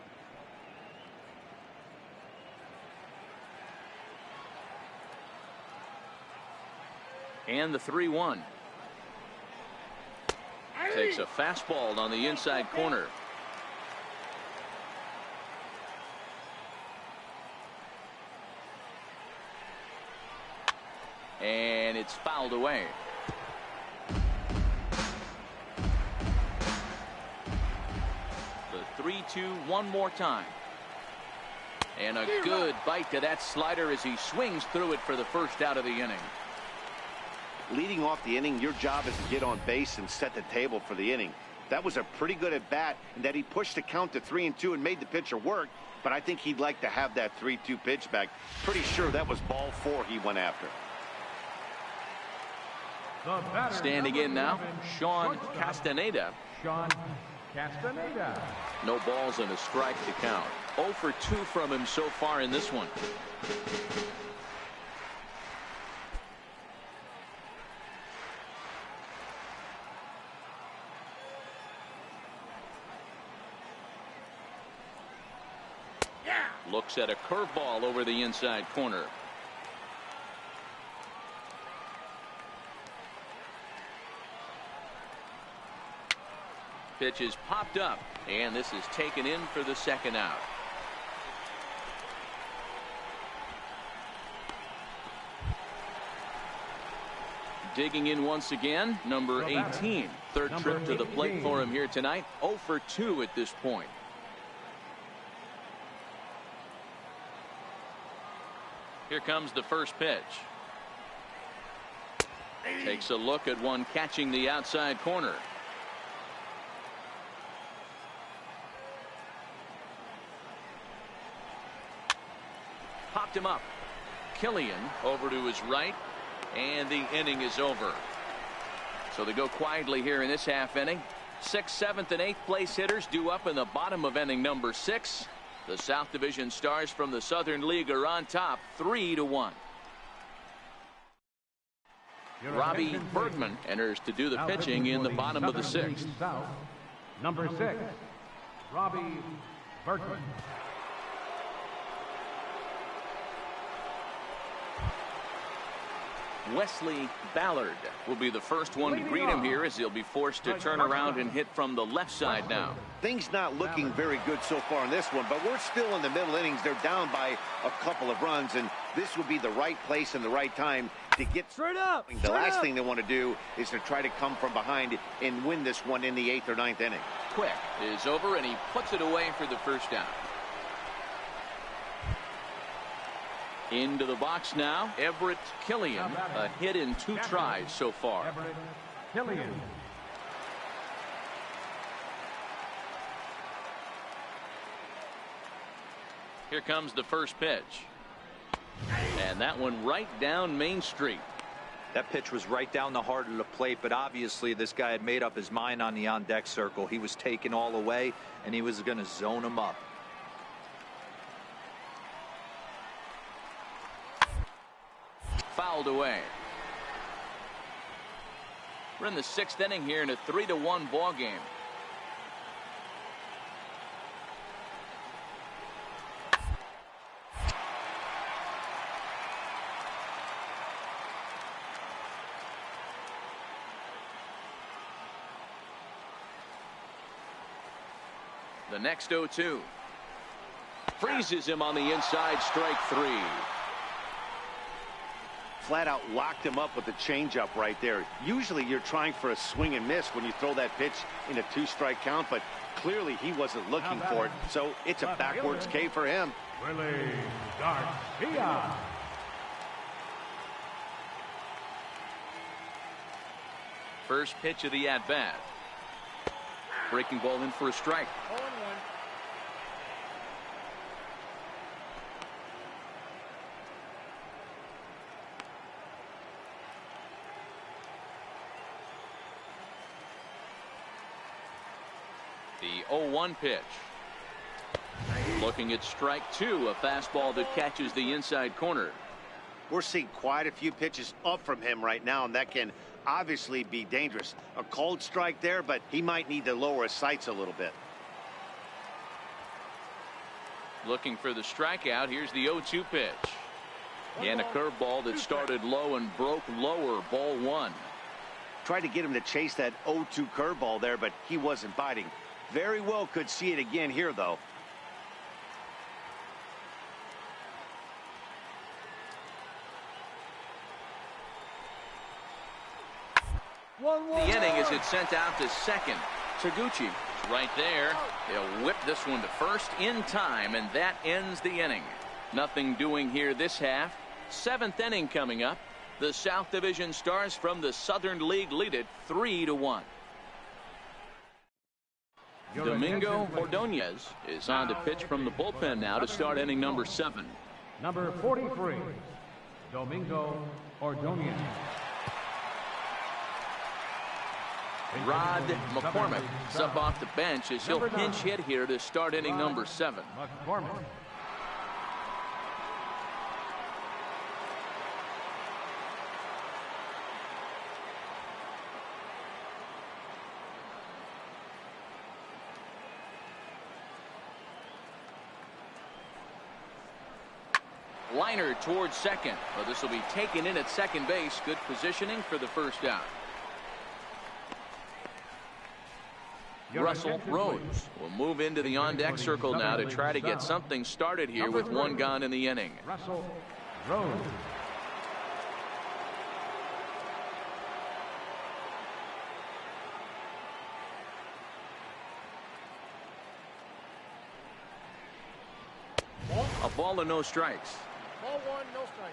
And the 3-1 takes a fastball on the inside corner. And it's fouled away. The 3-2 one more time. And a good bite to that slider as he swings through it for the first out of the inning. Leading off the inning, your job is to get on base and set the table for the inning. That was a pretty good at bat, in that he pushed the count to 3-2 and made the pitcher work, but I think he'd like to have that 3-2 pitch back. Pretty sure that was ball 4 he went after. Standing in now, Sean Castaneda. Sean Castaneda. No balls and a strike to count. 0 for 2 from him so far in this one. Looks at a curveball over the inside corner. Pitch is popped up, and this is taken in for the second out. Digging in once again, number 18. Third trip to the plate for him here tonight. 0 for 2 at this point. Here comes the first pitch. Takes a look at one catching the outside corner. Popped him up. Killian over to his right, and the inning is over. So they go quietly here in this half inning. 6th, 7th, and 8th place hitters due up in the bottom of inning number 6. The South Division Stars from the Southern League are on top 3-1. Robbie Bergman enters to do the pitching in the bottom of the sixth. South, number 6, Robbie Bergman. Wesley Ballard will be the first one to greet him here as he'll be forced to turn around and hit from the left side now. Things not looking very good so far in this one, but we're still in the middle innings. They're down by a couple of runs, and this would be the right place and the right time to get Straight up. The last thing they want to do is to try to come from behind and win this one in the 8th or 9th inning. Quick is over, and he puts it away for the first down. Into the box now, Everett Killian, a hit in 2 tries so far. Everett Killian. Here comes the first pitch. And that one right down Main Street. That pitch was right down the heart of the plate, but obviously this guy had made up his mind on the on-deck circle. He was taken all away, and he was going to zone him up. Fouled away. We're in the 6th inning here in a 3-1 ball game. The next 0-2. Freezes him on the inside, strike 3. Flat out locked him up with the changeup right there. Usually you're trying for a swing and miss when you throw that pitch in a 2-strike count, but clearly he wasn't looking for it, so it's a backwards K for him. Willie Garcia. First pitch of the at-bat. Breaking ball in for a strike. 0-1. The 0-1 pitch. Looking at strike 2, a fastball that catches the inside corner. We're seeing quite a few pitches up from him right now, and that can obviously be dangerous. A cold strike there, but he might need to lower his sights a little bit. Looking for the strikeout. Here's the 0-2 pitch. And a curveball that started low and broke lower. Ball 1. Tried to get him to chase that 0-2 curveball there, but he wasn't biting. Very well could see it again here, though. The inning is it sent out to second. Taguchi right there. He'll whip this one to first in time, and that ends the inning. Nothing doing here this half. 7th inning coming up. The South Division Stars from the Southern League lead it 3-1. Domingo Ordonez is on to pitch from the bullpen now to start inning number 7. Number 43, Domingo Ordonez. Rod McCormick is up off the bench as he'll pinch hit here to start inning number 7. McCormick. Liner towards second. Well, this will be taken in at second base. Good positioning for the first down. Russell Rhodes will move into the on-deck circle now to try to get something started here with 1 gone in the inning. Russell Rhodes. A ball and no strikes. Ball 1, no strike.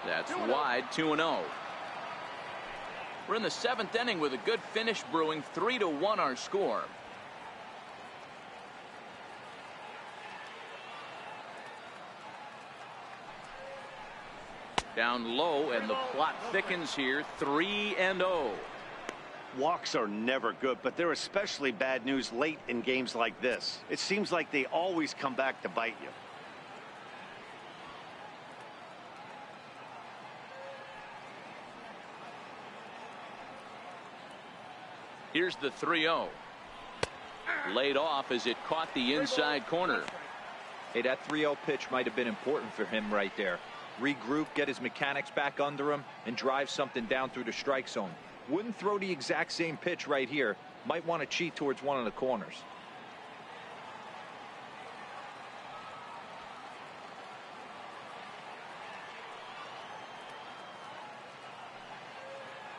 That's wide, 2-0. We're in the 7th inning with a good finish brewing. 3-1 our score. Down low, and the plot thickens here. 3-0. Walks are never good, but they're especially bad news late in games like this. It seems like they always come back to bite you. Here's the 3-0. Laid off as it caught the inside corner. Hey, that 3-0 pitch might have been important for him right there. Regroup, get his mechanics back under him, and drive something down through the strike zone. Wouldn't throw the exact same pitch right here. Might want to cheat towards one of the corners.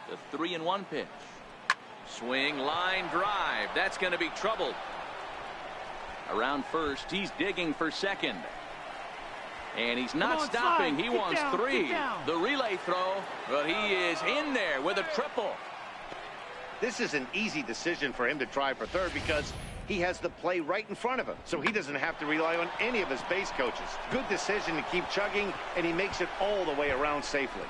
The 3-1 pitch. Swing, line drive. That's going to be trouble. Around first, he's digging for second. And he's not stopping. He wants 3. The relay throw, but he is in there with a triple. This is an easy decision for him to try for third because he has the play right in front of him, so he doesn't have to rely on any of his base coaches. Good decision to keep chugging, and he makes it all the way around safely.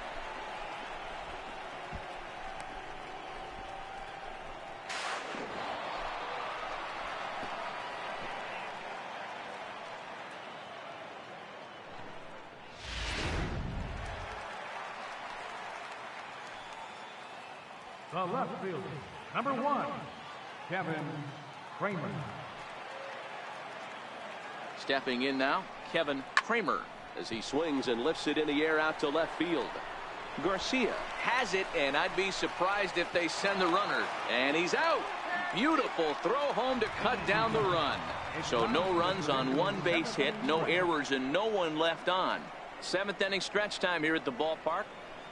The left fielder, number 1, Kevin Kramer. Stepping in now, Kevin Kramer, as he swings and lifts it in the air out to left field. Garcia has it, and I'd be surprised if they send the runner. And he's out. Beautiful throw home to cut down the run. So no runs on one base hit, no errors, and no one left on. 7th inning stretch time here at the ballpark.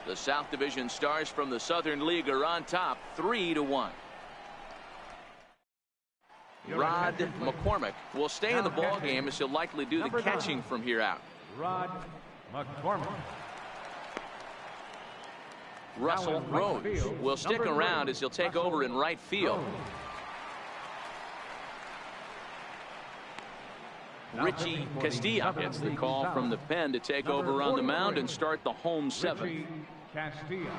The South Division Stars from the Southern League are on top, 3-1. Rod McCormick will stay in the ball game as he'll likely do the catching from here out. Rod McCormick. Russell Rhodes will stick around as he'll take over in right field. Richie Castilla gets the call from the pen to take over on the mound and start the home 7th. Castilla.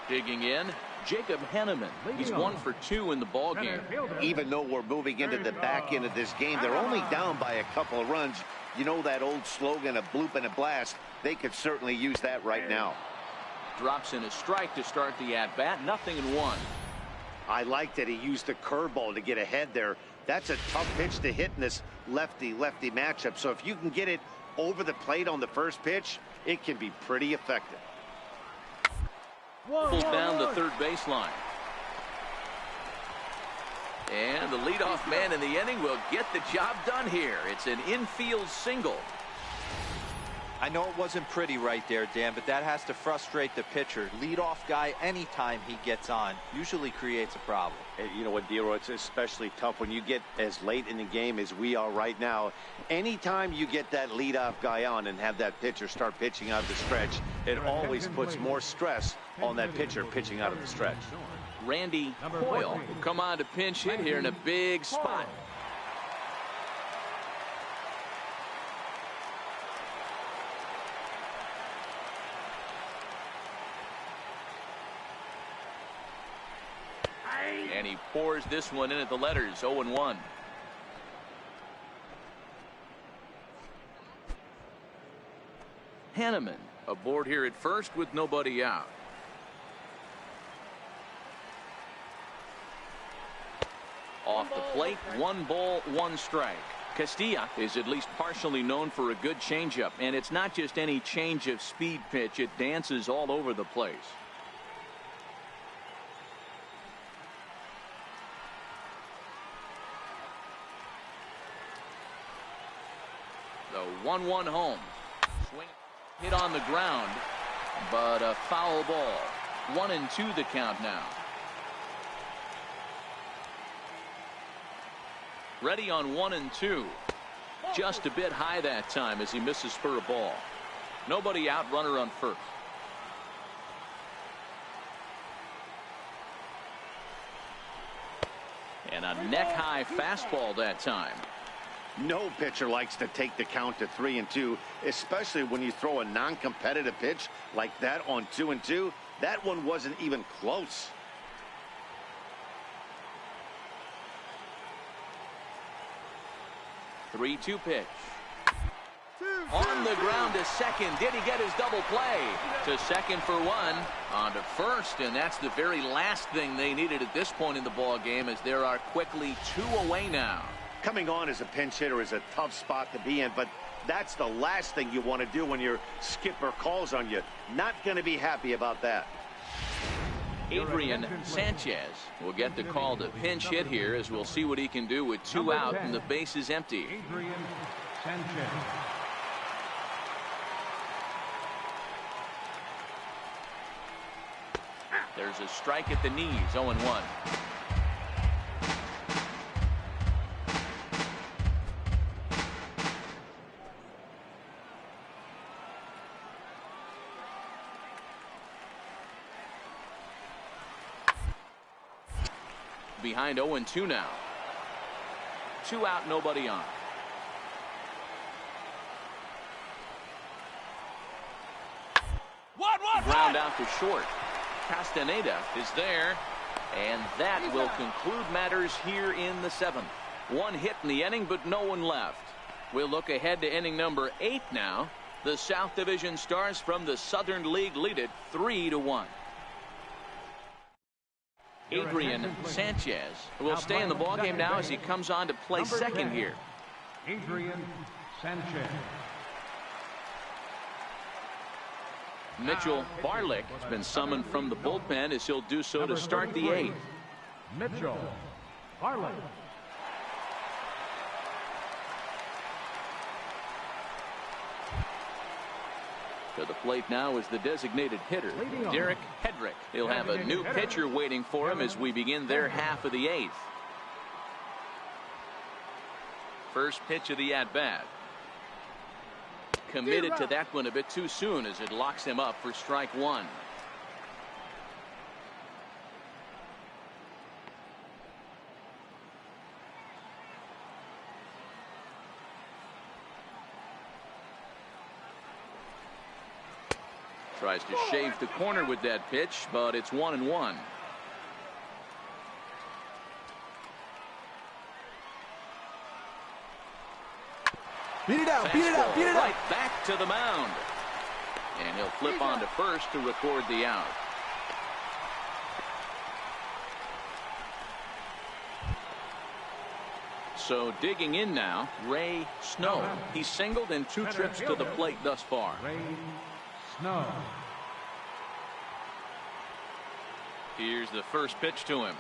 Digging in, Jacob Henneman. He's 1 for 2 in the ball game. Even though we're moving into the back end of this game, they're only down by a couple of runs. You know that old slogan, a bloop and a blast. They could certainly use that right now. Drops in a strike to start the at-bat. 0-1. I like that he used the curveball to get ahead there. That's a tough pitch to hit in this lefty-lefty matchup. So if you can get it over the plate on the first pitch, it can be pretty effective. Pulls down the third baseline. And the leadoff man in the inning will get the job done here. It's an infield single. I know it wasn't pretty right there, Dan, but that has to frustrate the pitcher. Leadoff guy, anytime he gets on, usually creates a problem. You know what, Dero, it's especially tough when you get as late in the game as we are right now. Anytime you get that leadoff guy on and have that pitcher start pitching out of the stretch, it always puts more stress on that pitcher pitching out of the stretch. Randy Hoyle will come on to pinch hit here in a big spot. And he pours this one in at the letters. 0-1. Hanneman aboard here at first with nobody out. Off the plate, 1 ball, 1 strike. Castilla is at least partially known for a good changeup, and it's not just any change of speed pitch. It dances all over the place. The 1-1 home. Swing hit on the ground, but a foul ball. 1-2 the count now. Ready on 1-2. Just a bit high that time as he misses for a ball. Nobody out, runner on first. And a neck-high fastball that time. No pitcher likes to take the count to 3-2, especially when you throw a non-competitive pitch like that on 2-2. That one wasn't even close. Three-two pitch. On the ground to second. Did he get his double play? To second for one. On to first, and that's the very last thing they needed at this point in the ball game, as there are quickly 2 away now. Coming on as a pinch hitter is a tough spot to be in, but that's the last thing you want to do when your skipper calls on you. Not going to be happy about that. Adrian Sanchez will get the call to pinch hit here, as we'll see what he can do with 2 out and the base is empty. Adrian Sanchez. There's a strike at the knees, 0-1. Behind 0-2 now. 2 out, nobody on. Ground out to short. Castaneda is there, and that will conclude matters here in the 7th. 1 hit in the inning, but no one left. We'll look ahead to inning number 8 now. The South Division Stars from the Southern League lead it 3-1. Adrian Sanchez will stay in the ballgame now as he comes on to play second here. Adrian Sanchez. Mitchell Barlick has been summoned from the bullpen, as he'll do so to start the 8th. Mitchell Barlick. To the plate now is the designated hitter, Derek Hedrick. He'll have a new pitcher waiting for him as we begin their half of the 8th. First pitch of the at-bat. Committed to that one a bit too soon, as it locks him up for strike 1. Tries to shave the corner with that pitch, but it's 1-1. Beat it out, beat it out, beat it out. Right back to the mound. And he'll flip on to first to record the out. So digging in now, Ray Snow. He's singled in 2 trips to the plate thus far. Ray Snow. Here's the first pitch to him.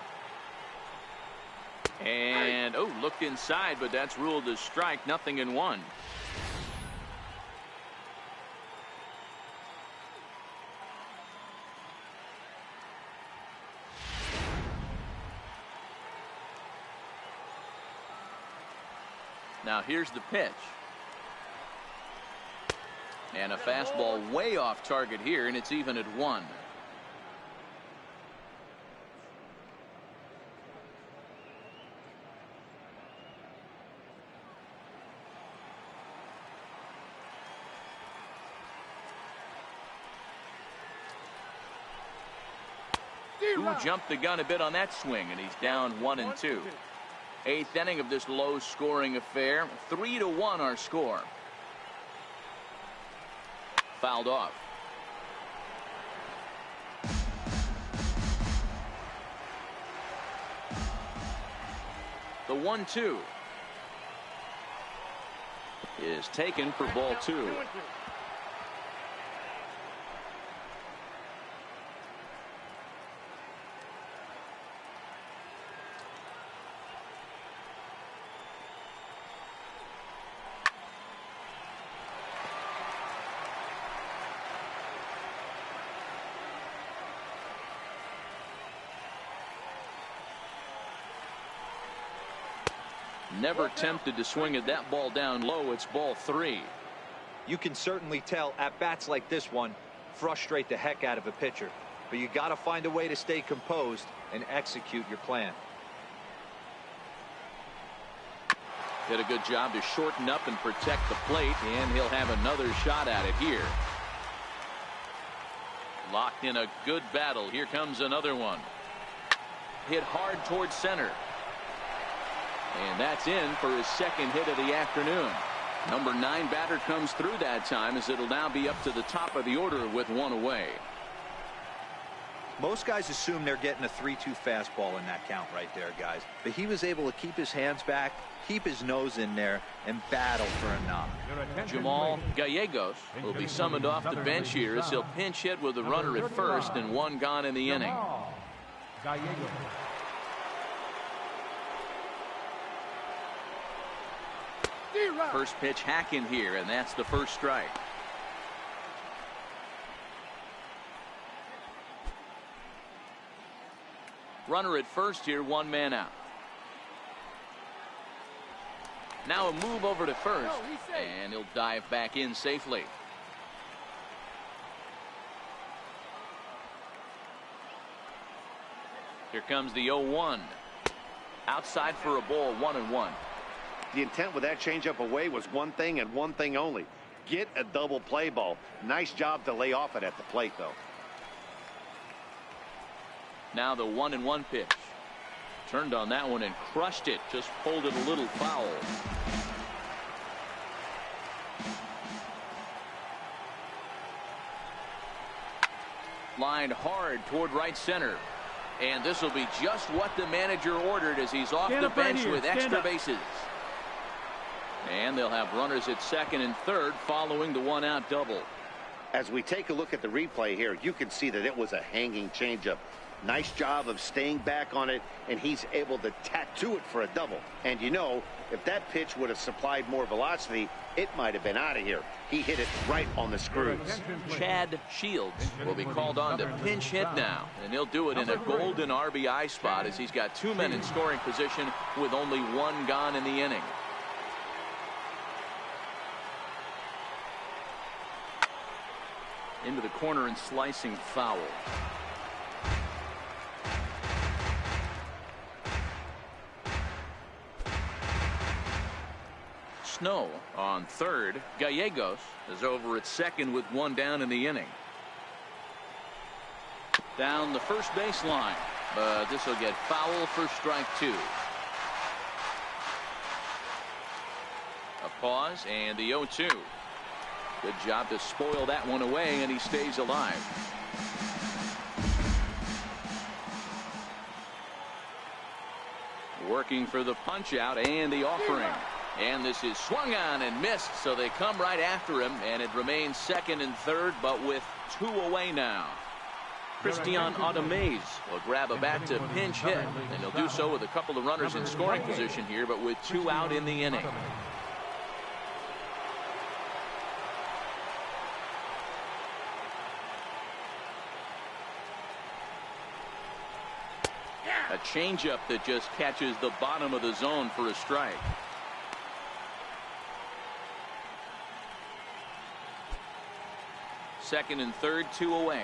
And, looked inside, but that's ruled as strike, 0-1. Now here's the pitch. And a fastball way off target here, and it's even at 1. Who jumped the gun a bit on that swing, and he's down 1-2. 8th inning of this low-scoring affair. 3-1 our score. Fouled off. The 1-2 is taken for ball 2. Never tempted to swing at that ball down low. It's ball 3. You can certainly tell at bats like this one frustrate the heck out of a pitcher, but you got to find a way to stay composed and execute your plan. Did a good job to shorten up and protect the plate, and he'll have another shot at it here. Locked in a good battle. Here comes another one. Hit hard towards center. And that's in for his second hit of the afternoon. Number 9 batter comes through that time, as it'll now be up to the top of the order with one away. Most guys assume they're getting a 3-2 fastball in that count right there, guys. But he was able to keep his hands back, keep his nose in there, and battle for a knock. Jamal Gallegos will be summoned off the bench here as he'll pinch hit with a runner at first and one gone in the inning. First pitch hacking here, and that's the first strike. Runner at first here, one man out. Now a move over to first, and he'll dive back in safely. Here comes the 0-1. Outside for a ball, 1-1. The intent with that changeup away was one thing and one thing only. Get a double play ball. Nice job to lay off it at the plate, though. Now the 1-1 pitch. Turned on that one and crushed it. Just pulled it a little foul. Lined hard toward right center. And this will be just what the manager ordered as he's off the bench with extra bases. And they'll have runners at second and third following the one-out double. As we take a look at the replay here, you can see that it was a hanging changeup. Nice job of staying back on it, and he's able to tattoo it for a double. And you know, if that pitch would have supplied more velocity, it might have been out of here. He hit it right on the screws. Chad Shields will be called on to pinch hit now, and he'll do it in a golden RBI spot as he's got 2 men in scoring position with only one gone in the inning. Into the corner and slicing foul. Snow on third. Gallegos is over at second with one down in the inning. Down the first baseline, but this will get foul for strike 2. A pause and the 0-2. Good job to spoil that one away, and he stays alive. Working for the punch out and the offering. And this is swung on and missed, so they come right after him, and it remains second and third, but with 2 away now. Christian Ademaze will grab a bat to pinch hit, and he'll do so with a couple of runners in scoring position here, but with 2 out in the inning. A changeup that just catches the bottom of the zone for a strike. Second and third, 2 away.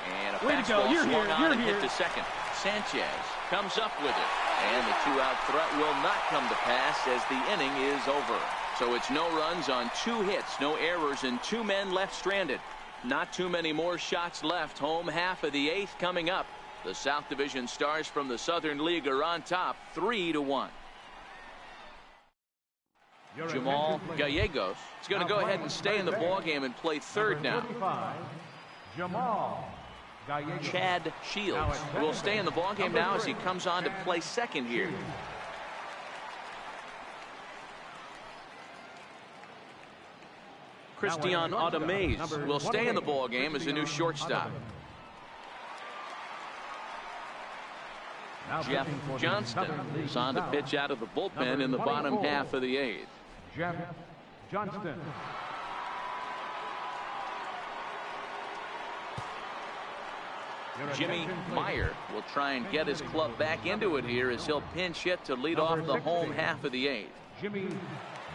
And a fastball swung on and hit to second. Sanchez comes up with it. And the 2-out threat will not come to pass as the inning is over. So it's no runs on 2 hits, no errors, and 2 men left stranded. Not too many more shots left. Home half of the 8th coming up. The South Division Stars from the Southern League are on top 3-1. Jamal Gallegos is going to go ahead and stay in the ballgame and play third now. Chad Shields will stay in the ballgame now as he comes on to play second here. Christian Ademaze will stay in the ballgame as a new shortstop. Jeff Johnston is on to pitch out of the bullpen in the bottom half of the 8th. Jeff Johnston. Jimmy Meyer will try and get his club back into it here as he'll pinch hit to lead off the home half of the 8th. Jimmy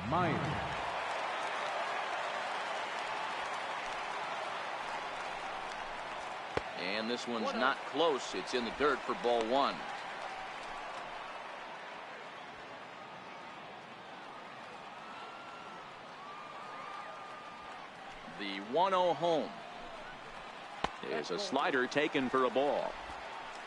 Meyer. And And this one's not close. It's in the dirt for ball one. The 1-0 home. Is a slider taken for a ball.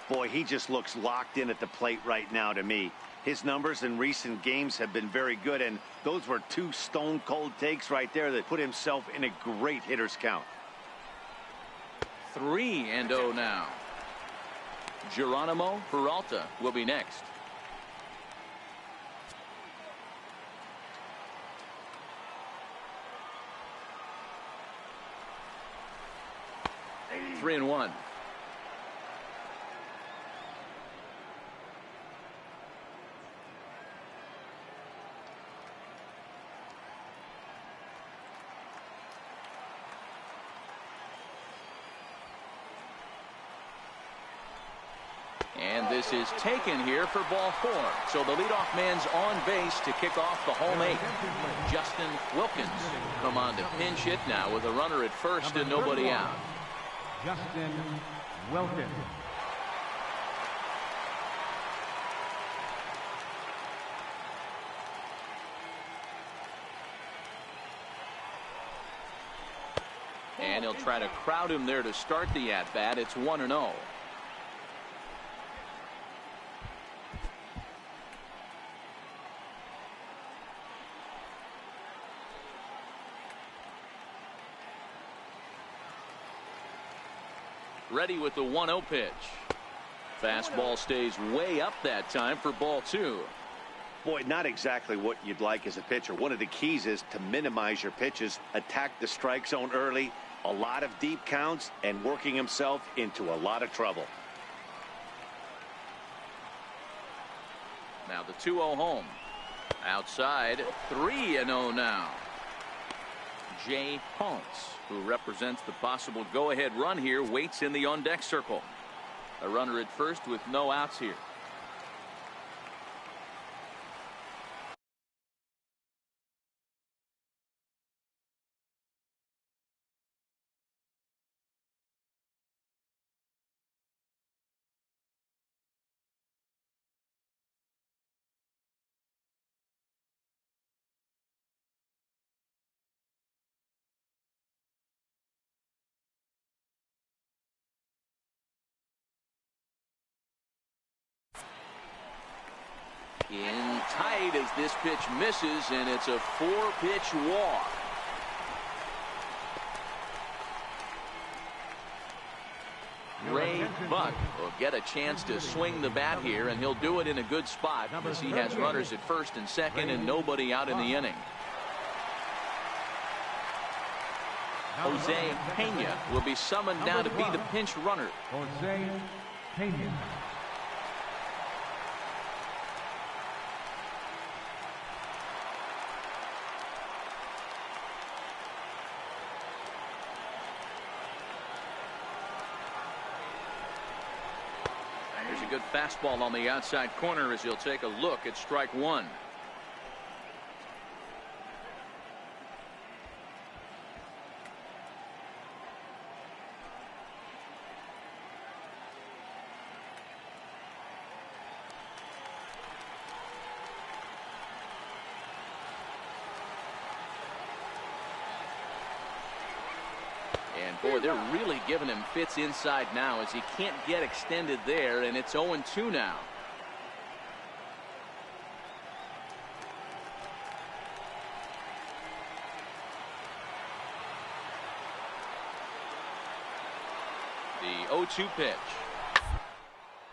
Boy, he just looks locked in at the plate right now to me. His numbers in recent games have been very good, and those were two stone-cold takes right there that put himself in a great hitter's count. 3-0 now. Geronimo Peralta will be next. Three and one. And this is taken here for ball four. So the leadoff man's on base to kick off the home eighth. Justin Wilkins come on to pinch hit now with a runner at first and nobody out. Justin Wilkins. And he'll try to crowd him there to start the at-bat. It's 1-0. Ready with the 1-0 pitch. Fastball stays way up that time for ball two. Boy, not exactly what you'd like as a pitcher. One of the keys is to minimize your pitches, attack the strike zone early, a lot of deep counts, and working himself into a lot of trouble. Now the 2-0 home. Outside, 3-0 now. Jay Ponce, who represents the possible go-ahead run here, waits in the on-deck circle. A runner at first with no outs here. In tight as this pitch misses, and it's a 4-pitch walk. Ray Buck will get a chance to swing the bat here, and he'll do it in a good spot as he has runners at first and second and nobody out in the inning. Jose Pena will be summoned now to be the pinch runner. Jose Pena. There's a good fastball on the outside corner as he'll take a look at strike one. And boy, they're really giving him fits inside now as he can't get extended there, and it's 0-2 now. The 0-2 pitch.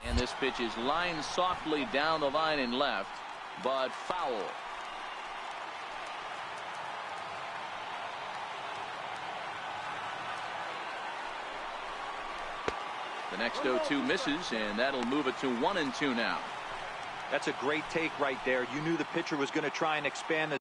And this pitch is lined softly down the line and left, but foul. The next 0-2 misses, and that'll move it to 1-2 now. That's a great take right there. You knew the pitcher was going to try and expand the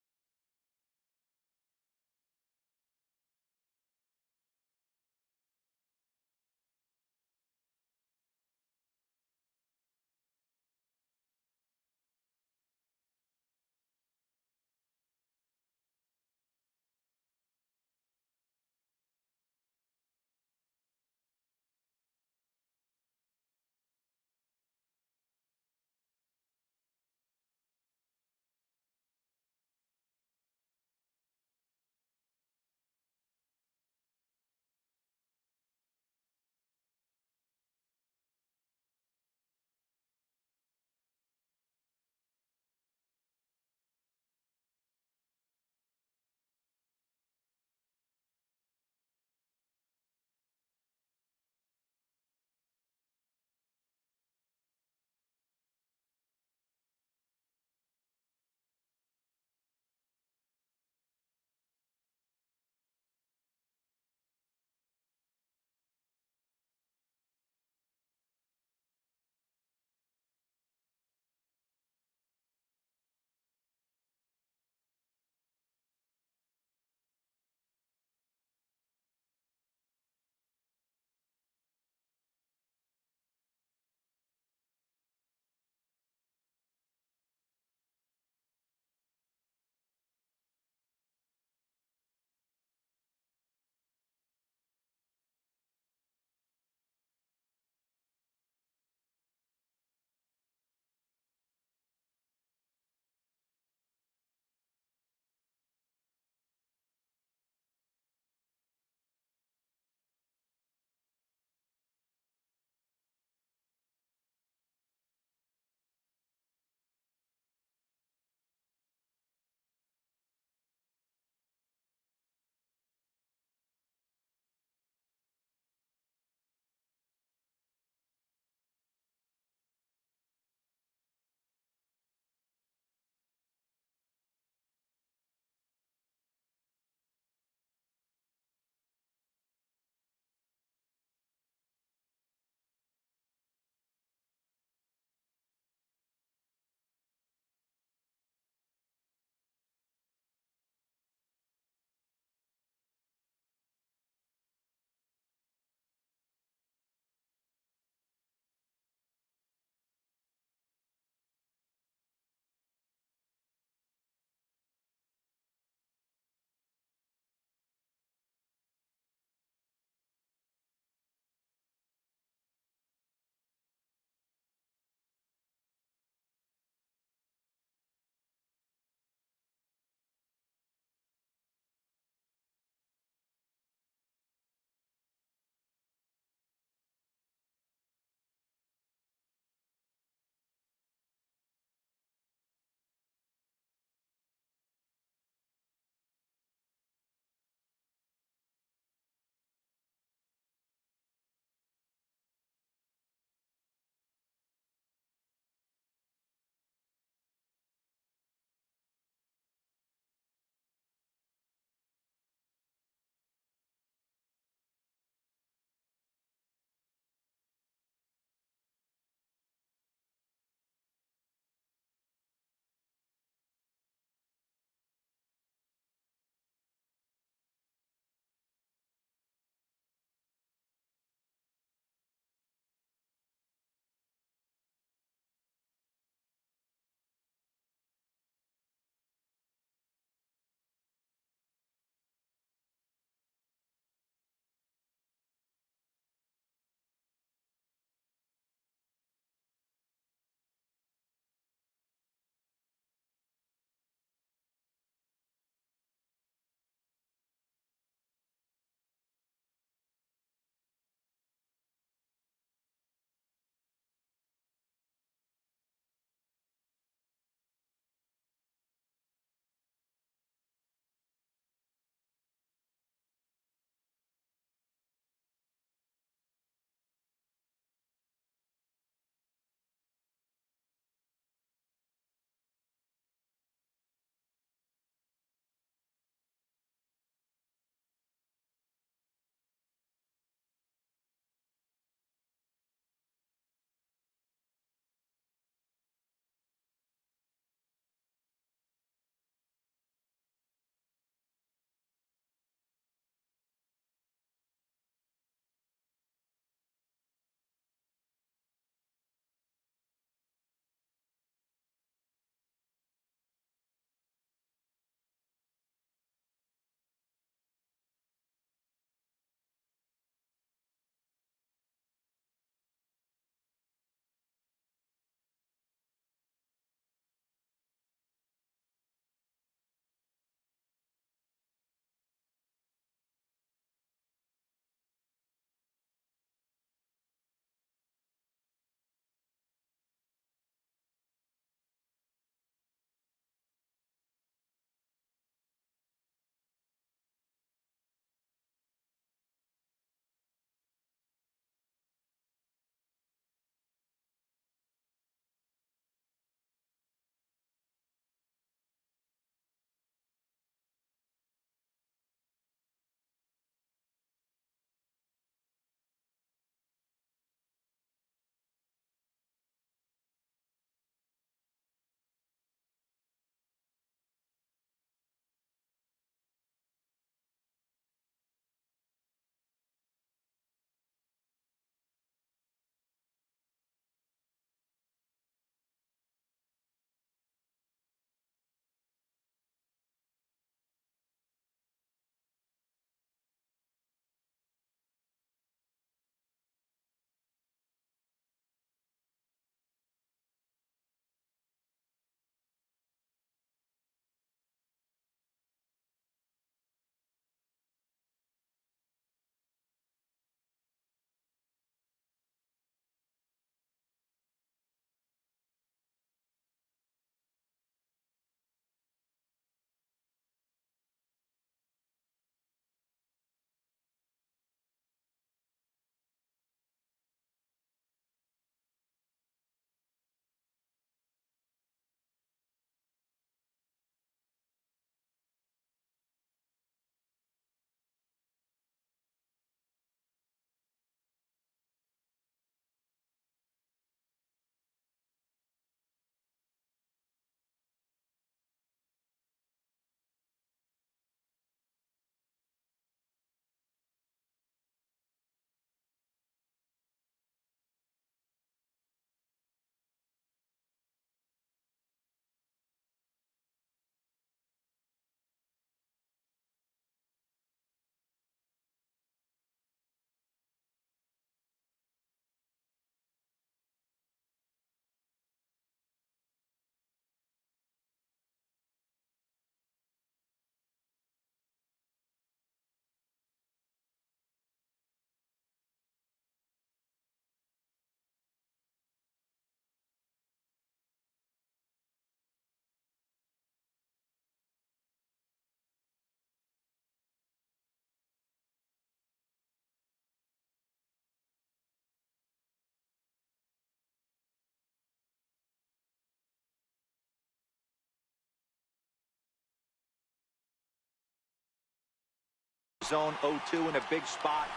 zone 0-2 in a big spot,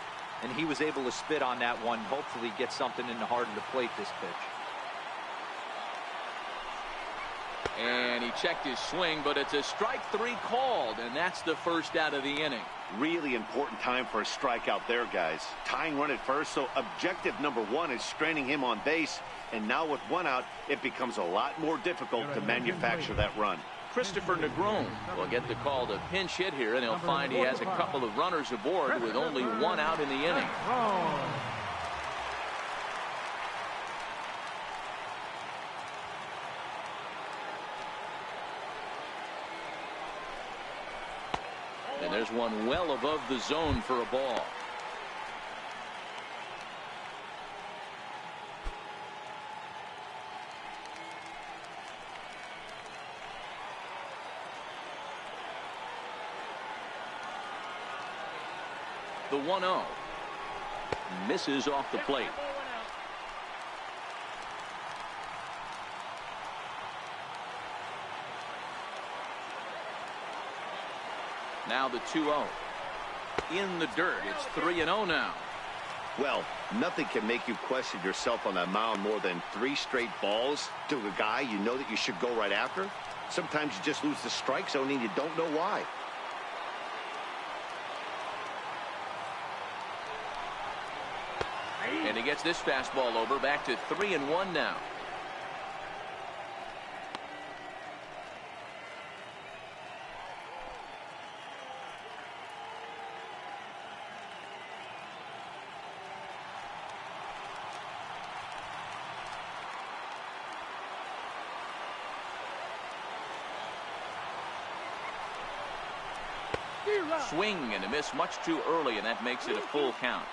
and he was able to spit on that one. Hopefully get something in the heart of the plate this pitch. And he checked his swing, but it's a strike 3 called, and that's the first out of the inning. Really important time for a strikeout there, guys. Tying run at first, so objective number 1 is straining him on base. And now with 1 out, it becomes a lot more difficult to manufacture that run. Christopher Negron will get the call to pinch hit here, and he'll find he has a couple of runners aboard with only 1 out in the inning. And there's one well above the zone for a ball. The 1-0 misses off the plate. Now the 2-0 in the dirt. It's 3-0 now. Well, nothing can make you question yourself on that mound more than 3 straight balls to a guy you know that you should go right after. Sometimes you just lose the strike zone and you don't know why. And he gets this fastball over, back to 3-1 now. Swing and a miss much too early, and that makes it a full count.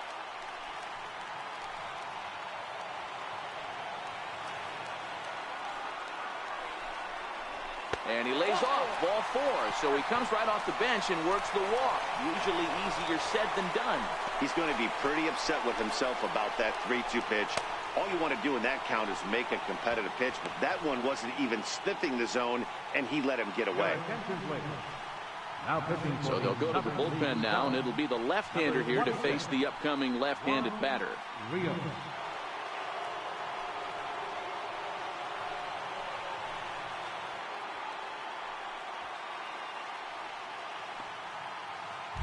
And he lays off, ball 4. So he comes right off the bench and works the walk. Usually easier said than done. He's going to be pretty upset with himself about that 3-2 pitch. All you want to do in that count is make a competitive pitch, but that one wasn't even sniffing the zone, and he let him get away. So they'll go to the bullpen now, and it'll be the left-hander here to face the upcoming left-handed batter.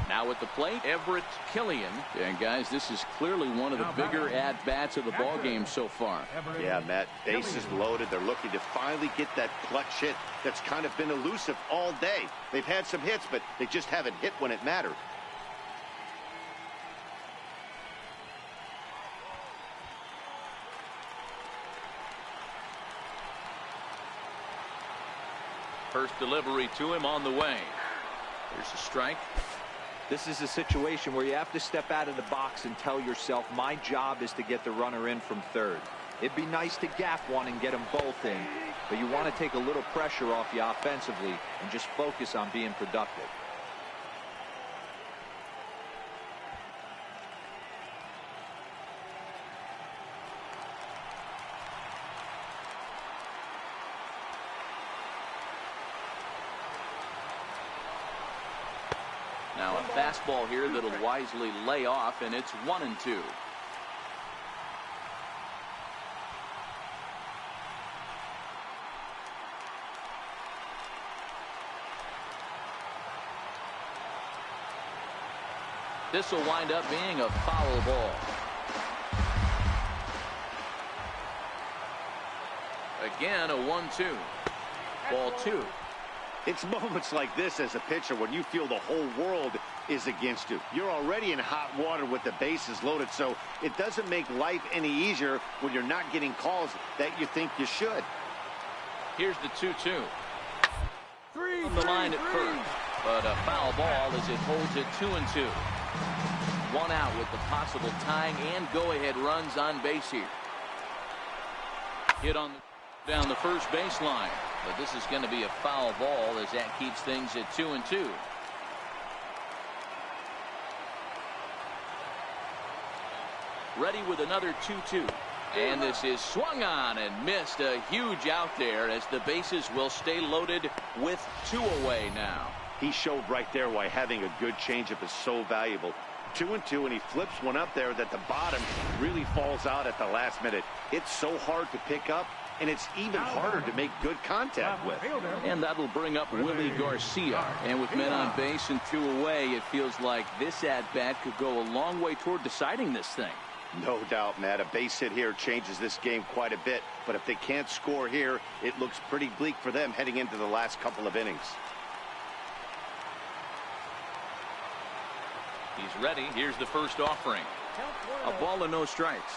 Now at the plate, Everett Killian. And guys, this is clearly one of the bigger at-bats of the ball game so far. Yeah, Matt, bases loaded. They're looking to finally get that clutch hit that's kind of been elusive all day. They've had some hits, but they just haven't hit when it mattered. First delivery to him on the way. There's a strike. This is a situation where you have to step out of the box and tell yourself, my job is to get the runner in from third. It'd be nice to gap one and get them both in, but you want to take a little pressure off you offensively and just focus on being productive. Now a fastball here that'll wisely lay off, and it's 1-2. This will wind up being a foul ball. Again, a 1-2. Ball 2. It's moments like this as a pitcher when you feel the whole world is against you. You're already in hot water with the bases loaded, so it doesn't make life any easier when you're not getting calls that you think you should. Here's the 2-2. From the line at first, but a foul ball as it holds it 2-2. 1 out with the possible tying and go-ahead runs on base here. Hit on down the first baseline. But this is going to be a foul ball as that keeps things at 2-2. Ready with another 2-2. And this is swung on and missed. A huge out there as the bases will stay loaded with 2 away now. He showed right there why having a good changeup is so valuable. 2-2, and he flips one up there that the bottom really falls out at the last minute. It's so hard to pick up, and it's even harder to make good contact with. And that'll bring up Willie Garcia. And with men on base and 2 away, it feels like this at-bat could go a long way toward deciding this thing. No doubt, Matt. A base hit here changes this game quite a bit. But if they can't score here, it looks pretty bleak for them heading into the last couple of innings. He's ready. Here's the first offering. A ball and no strikes.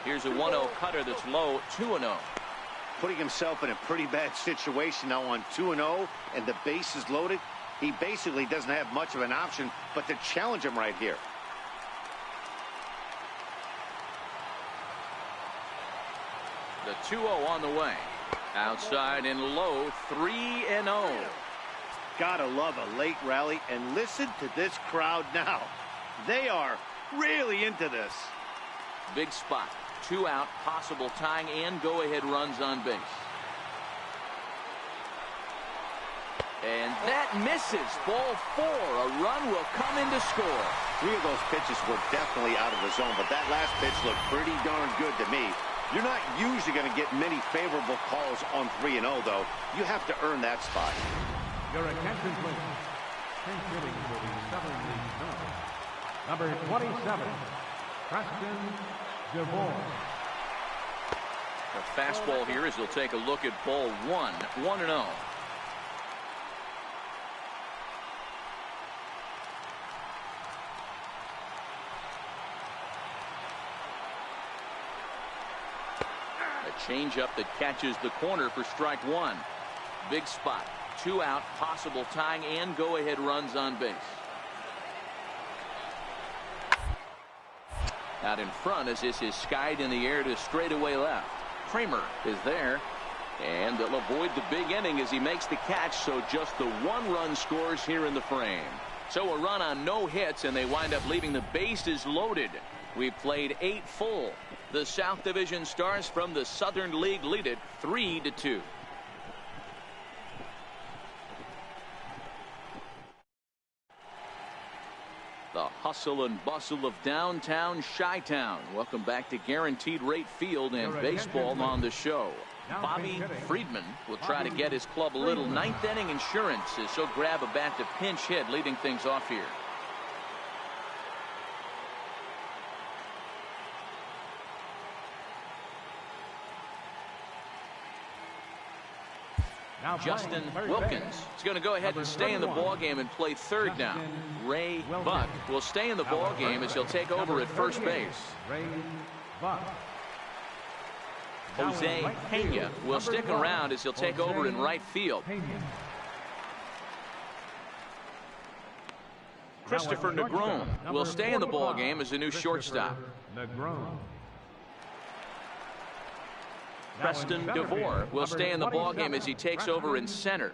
Here's a 1-0 cutter that's low, 2-0. Putting himself in a pretty bad situation now on 2-0, and the base is loaded. He basically doesn't have much of an option but to challenge him right here. The 2-0 on the way. Outside and low, 3-0. Gotta love a late rally, and listen to this crowd now. They are really into this. Big spot. 2 out, possible tying and go-ahead runs on base. And that misses. Ball 4. A run will come in to score. 3 of those pitches were definitely out of the zone, but that last pitch looked pretty darn good to me. You're not usually going to get many favorable calls on 3-0, though. You have to earn that spot. Your attention, please. Pinch hitting for the Southern League North. Number 27, Preston DeVore. The fastball here as he'll take a look at ball 1. 1-0. A changeup that catches the corner for strike 1. Big spot. 2 out, possible tying and go-ahead runs on base. Out in front as this is skied in the air to straightaway left. Kramer is there, and they'll avoid the big inning as he makes the catch, so just the 1 run scores here in the frame. So a run on no hits, and they wind up leaving the bases loaded. We've played 8 full. The South Division Stars from the Southern League lead it 3-2. The hustle and bustle of downtown Chi-Town. Welcome back to Guaranteed Rate Field and baseball on the show. Bobby Friedman will try to get his club a little 9th inning insurance as he'll grab a bat to pinch hit, leading things off here. Justin Wilkins is going to go ahead and stay in the ball game and play third now. Ray Buck will stay in the ball game as he'll take over at first base. Jose Pena will stick around as he'll take over in right field. Christopher Negron will stay in the ball game as a new shortstop. Preston DeVore will stay in the ballgame as he takes over in center.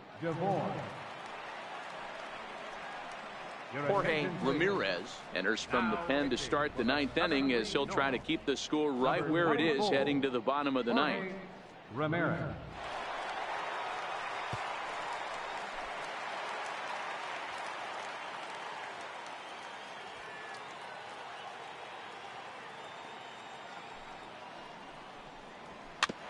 Jorge Ramirez enters from the pen to start the 9th inning as he'll try to keep the score right where it is heading to the bottom of the 9th. Ramirez.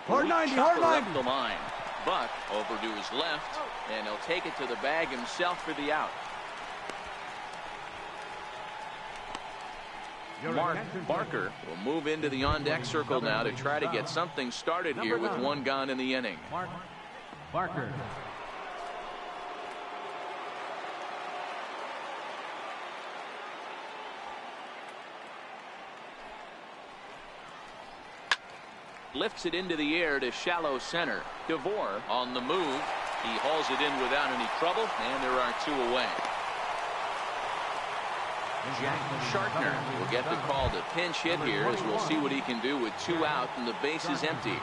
Hard 90, hard 90. The line. Buck over to his left, and he'll take it to the bag himself for the out. Mark Barker will move into the on-deck circle now to try to get something started here with 1 gone in the inning. Mark Barker. Lifts it into the air to shallow center. DeVore on the move. He hauls it in without any trouble, and there are 2 away. Jack Shartner will get the call to pinch hit here as we'll see what he can do with 2 out and the base is empty.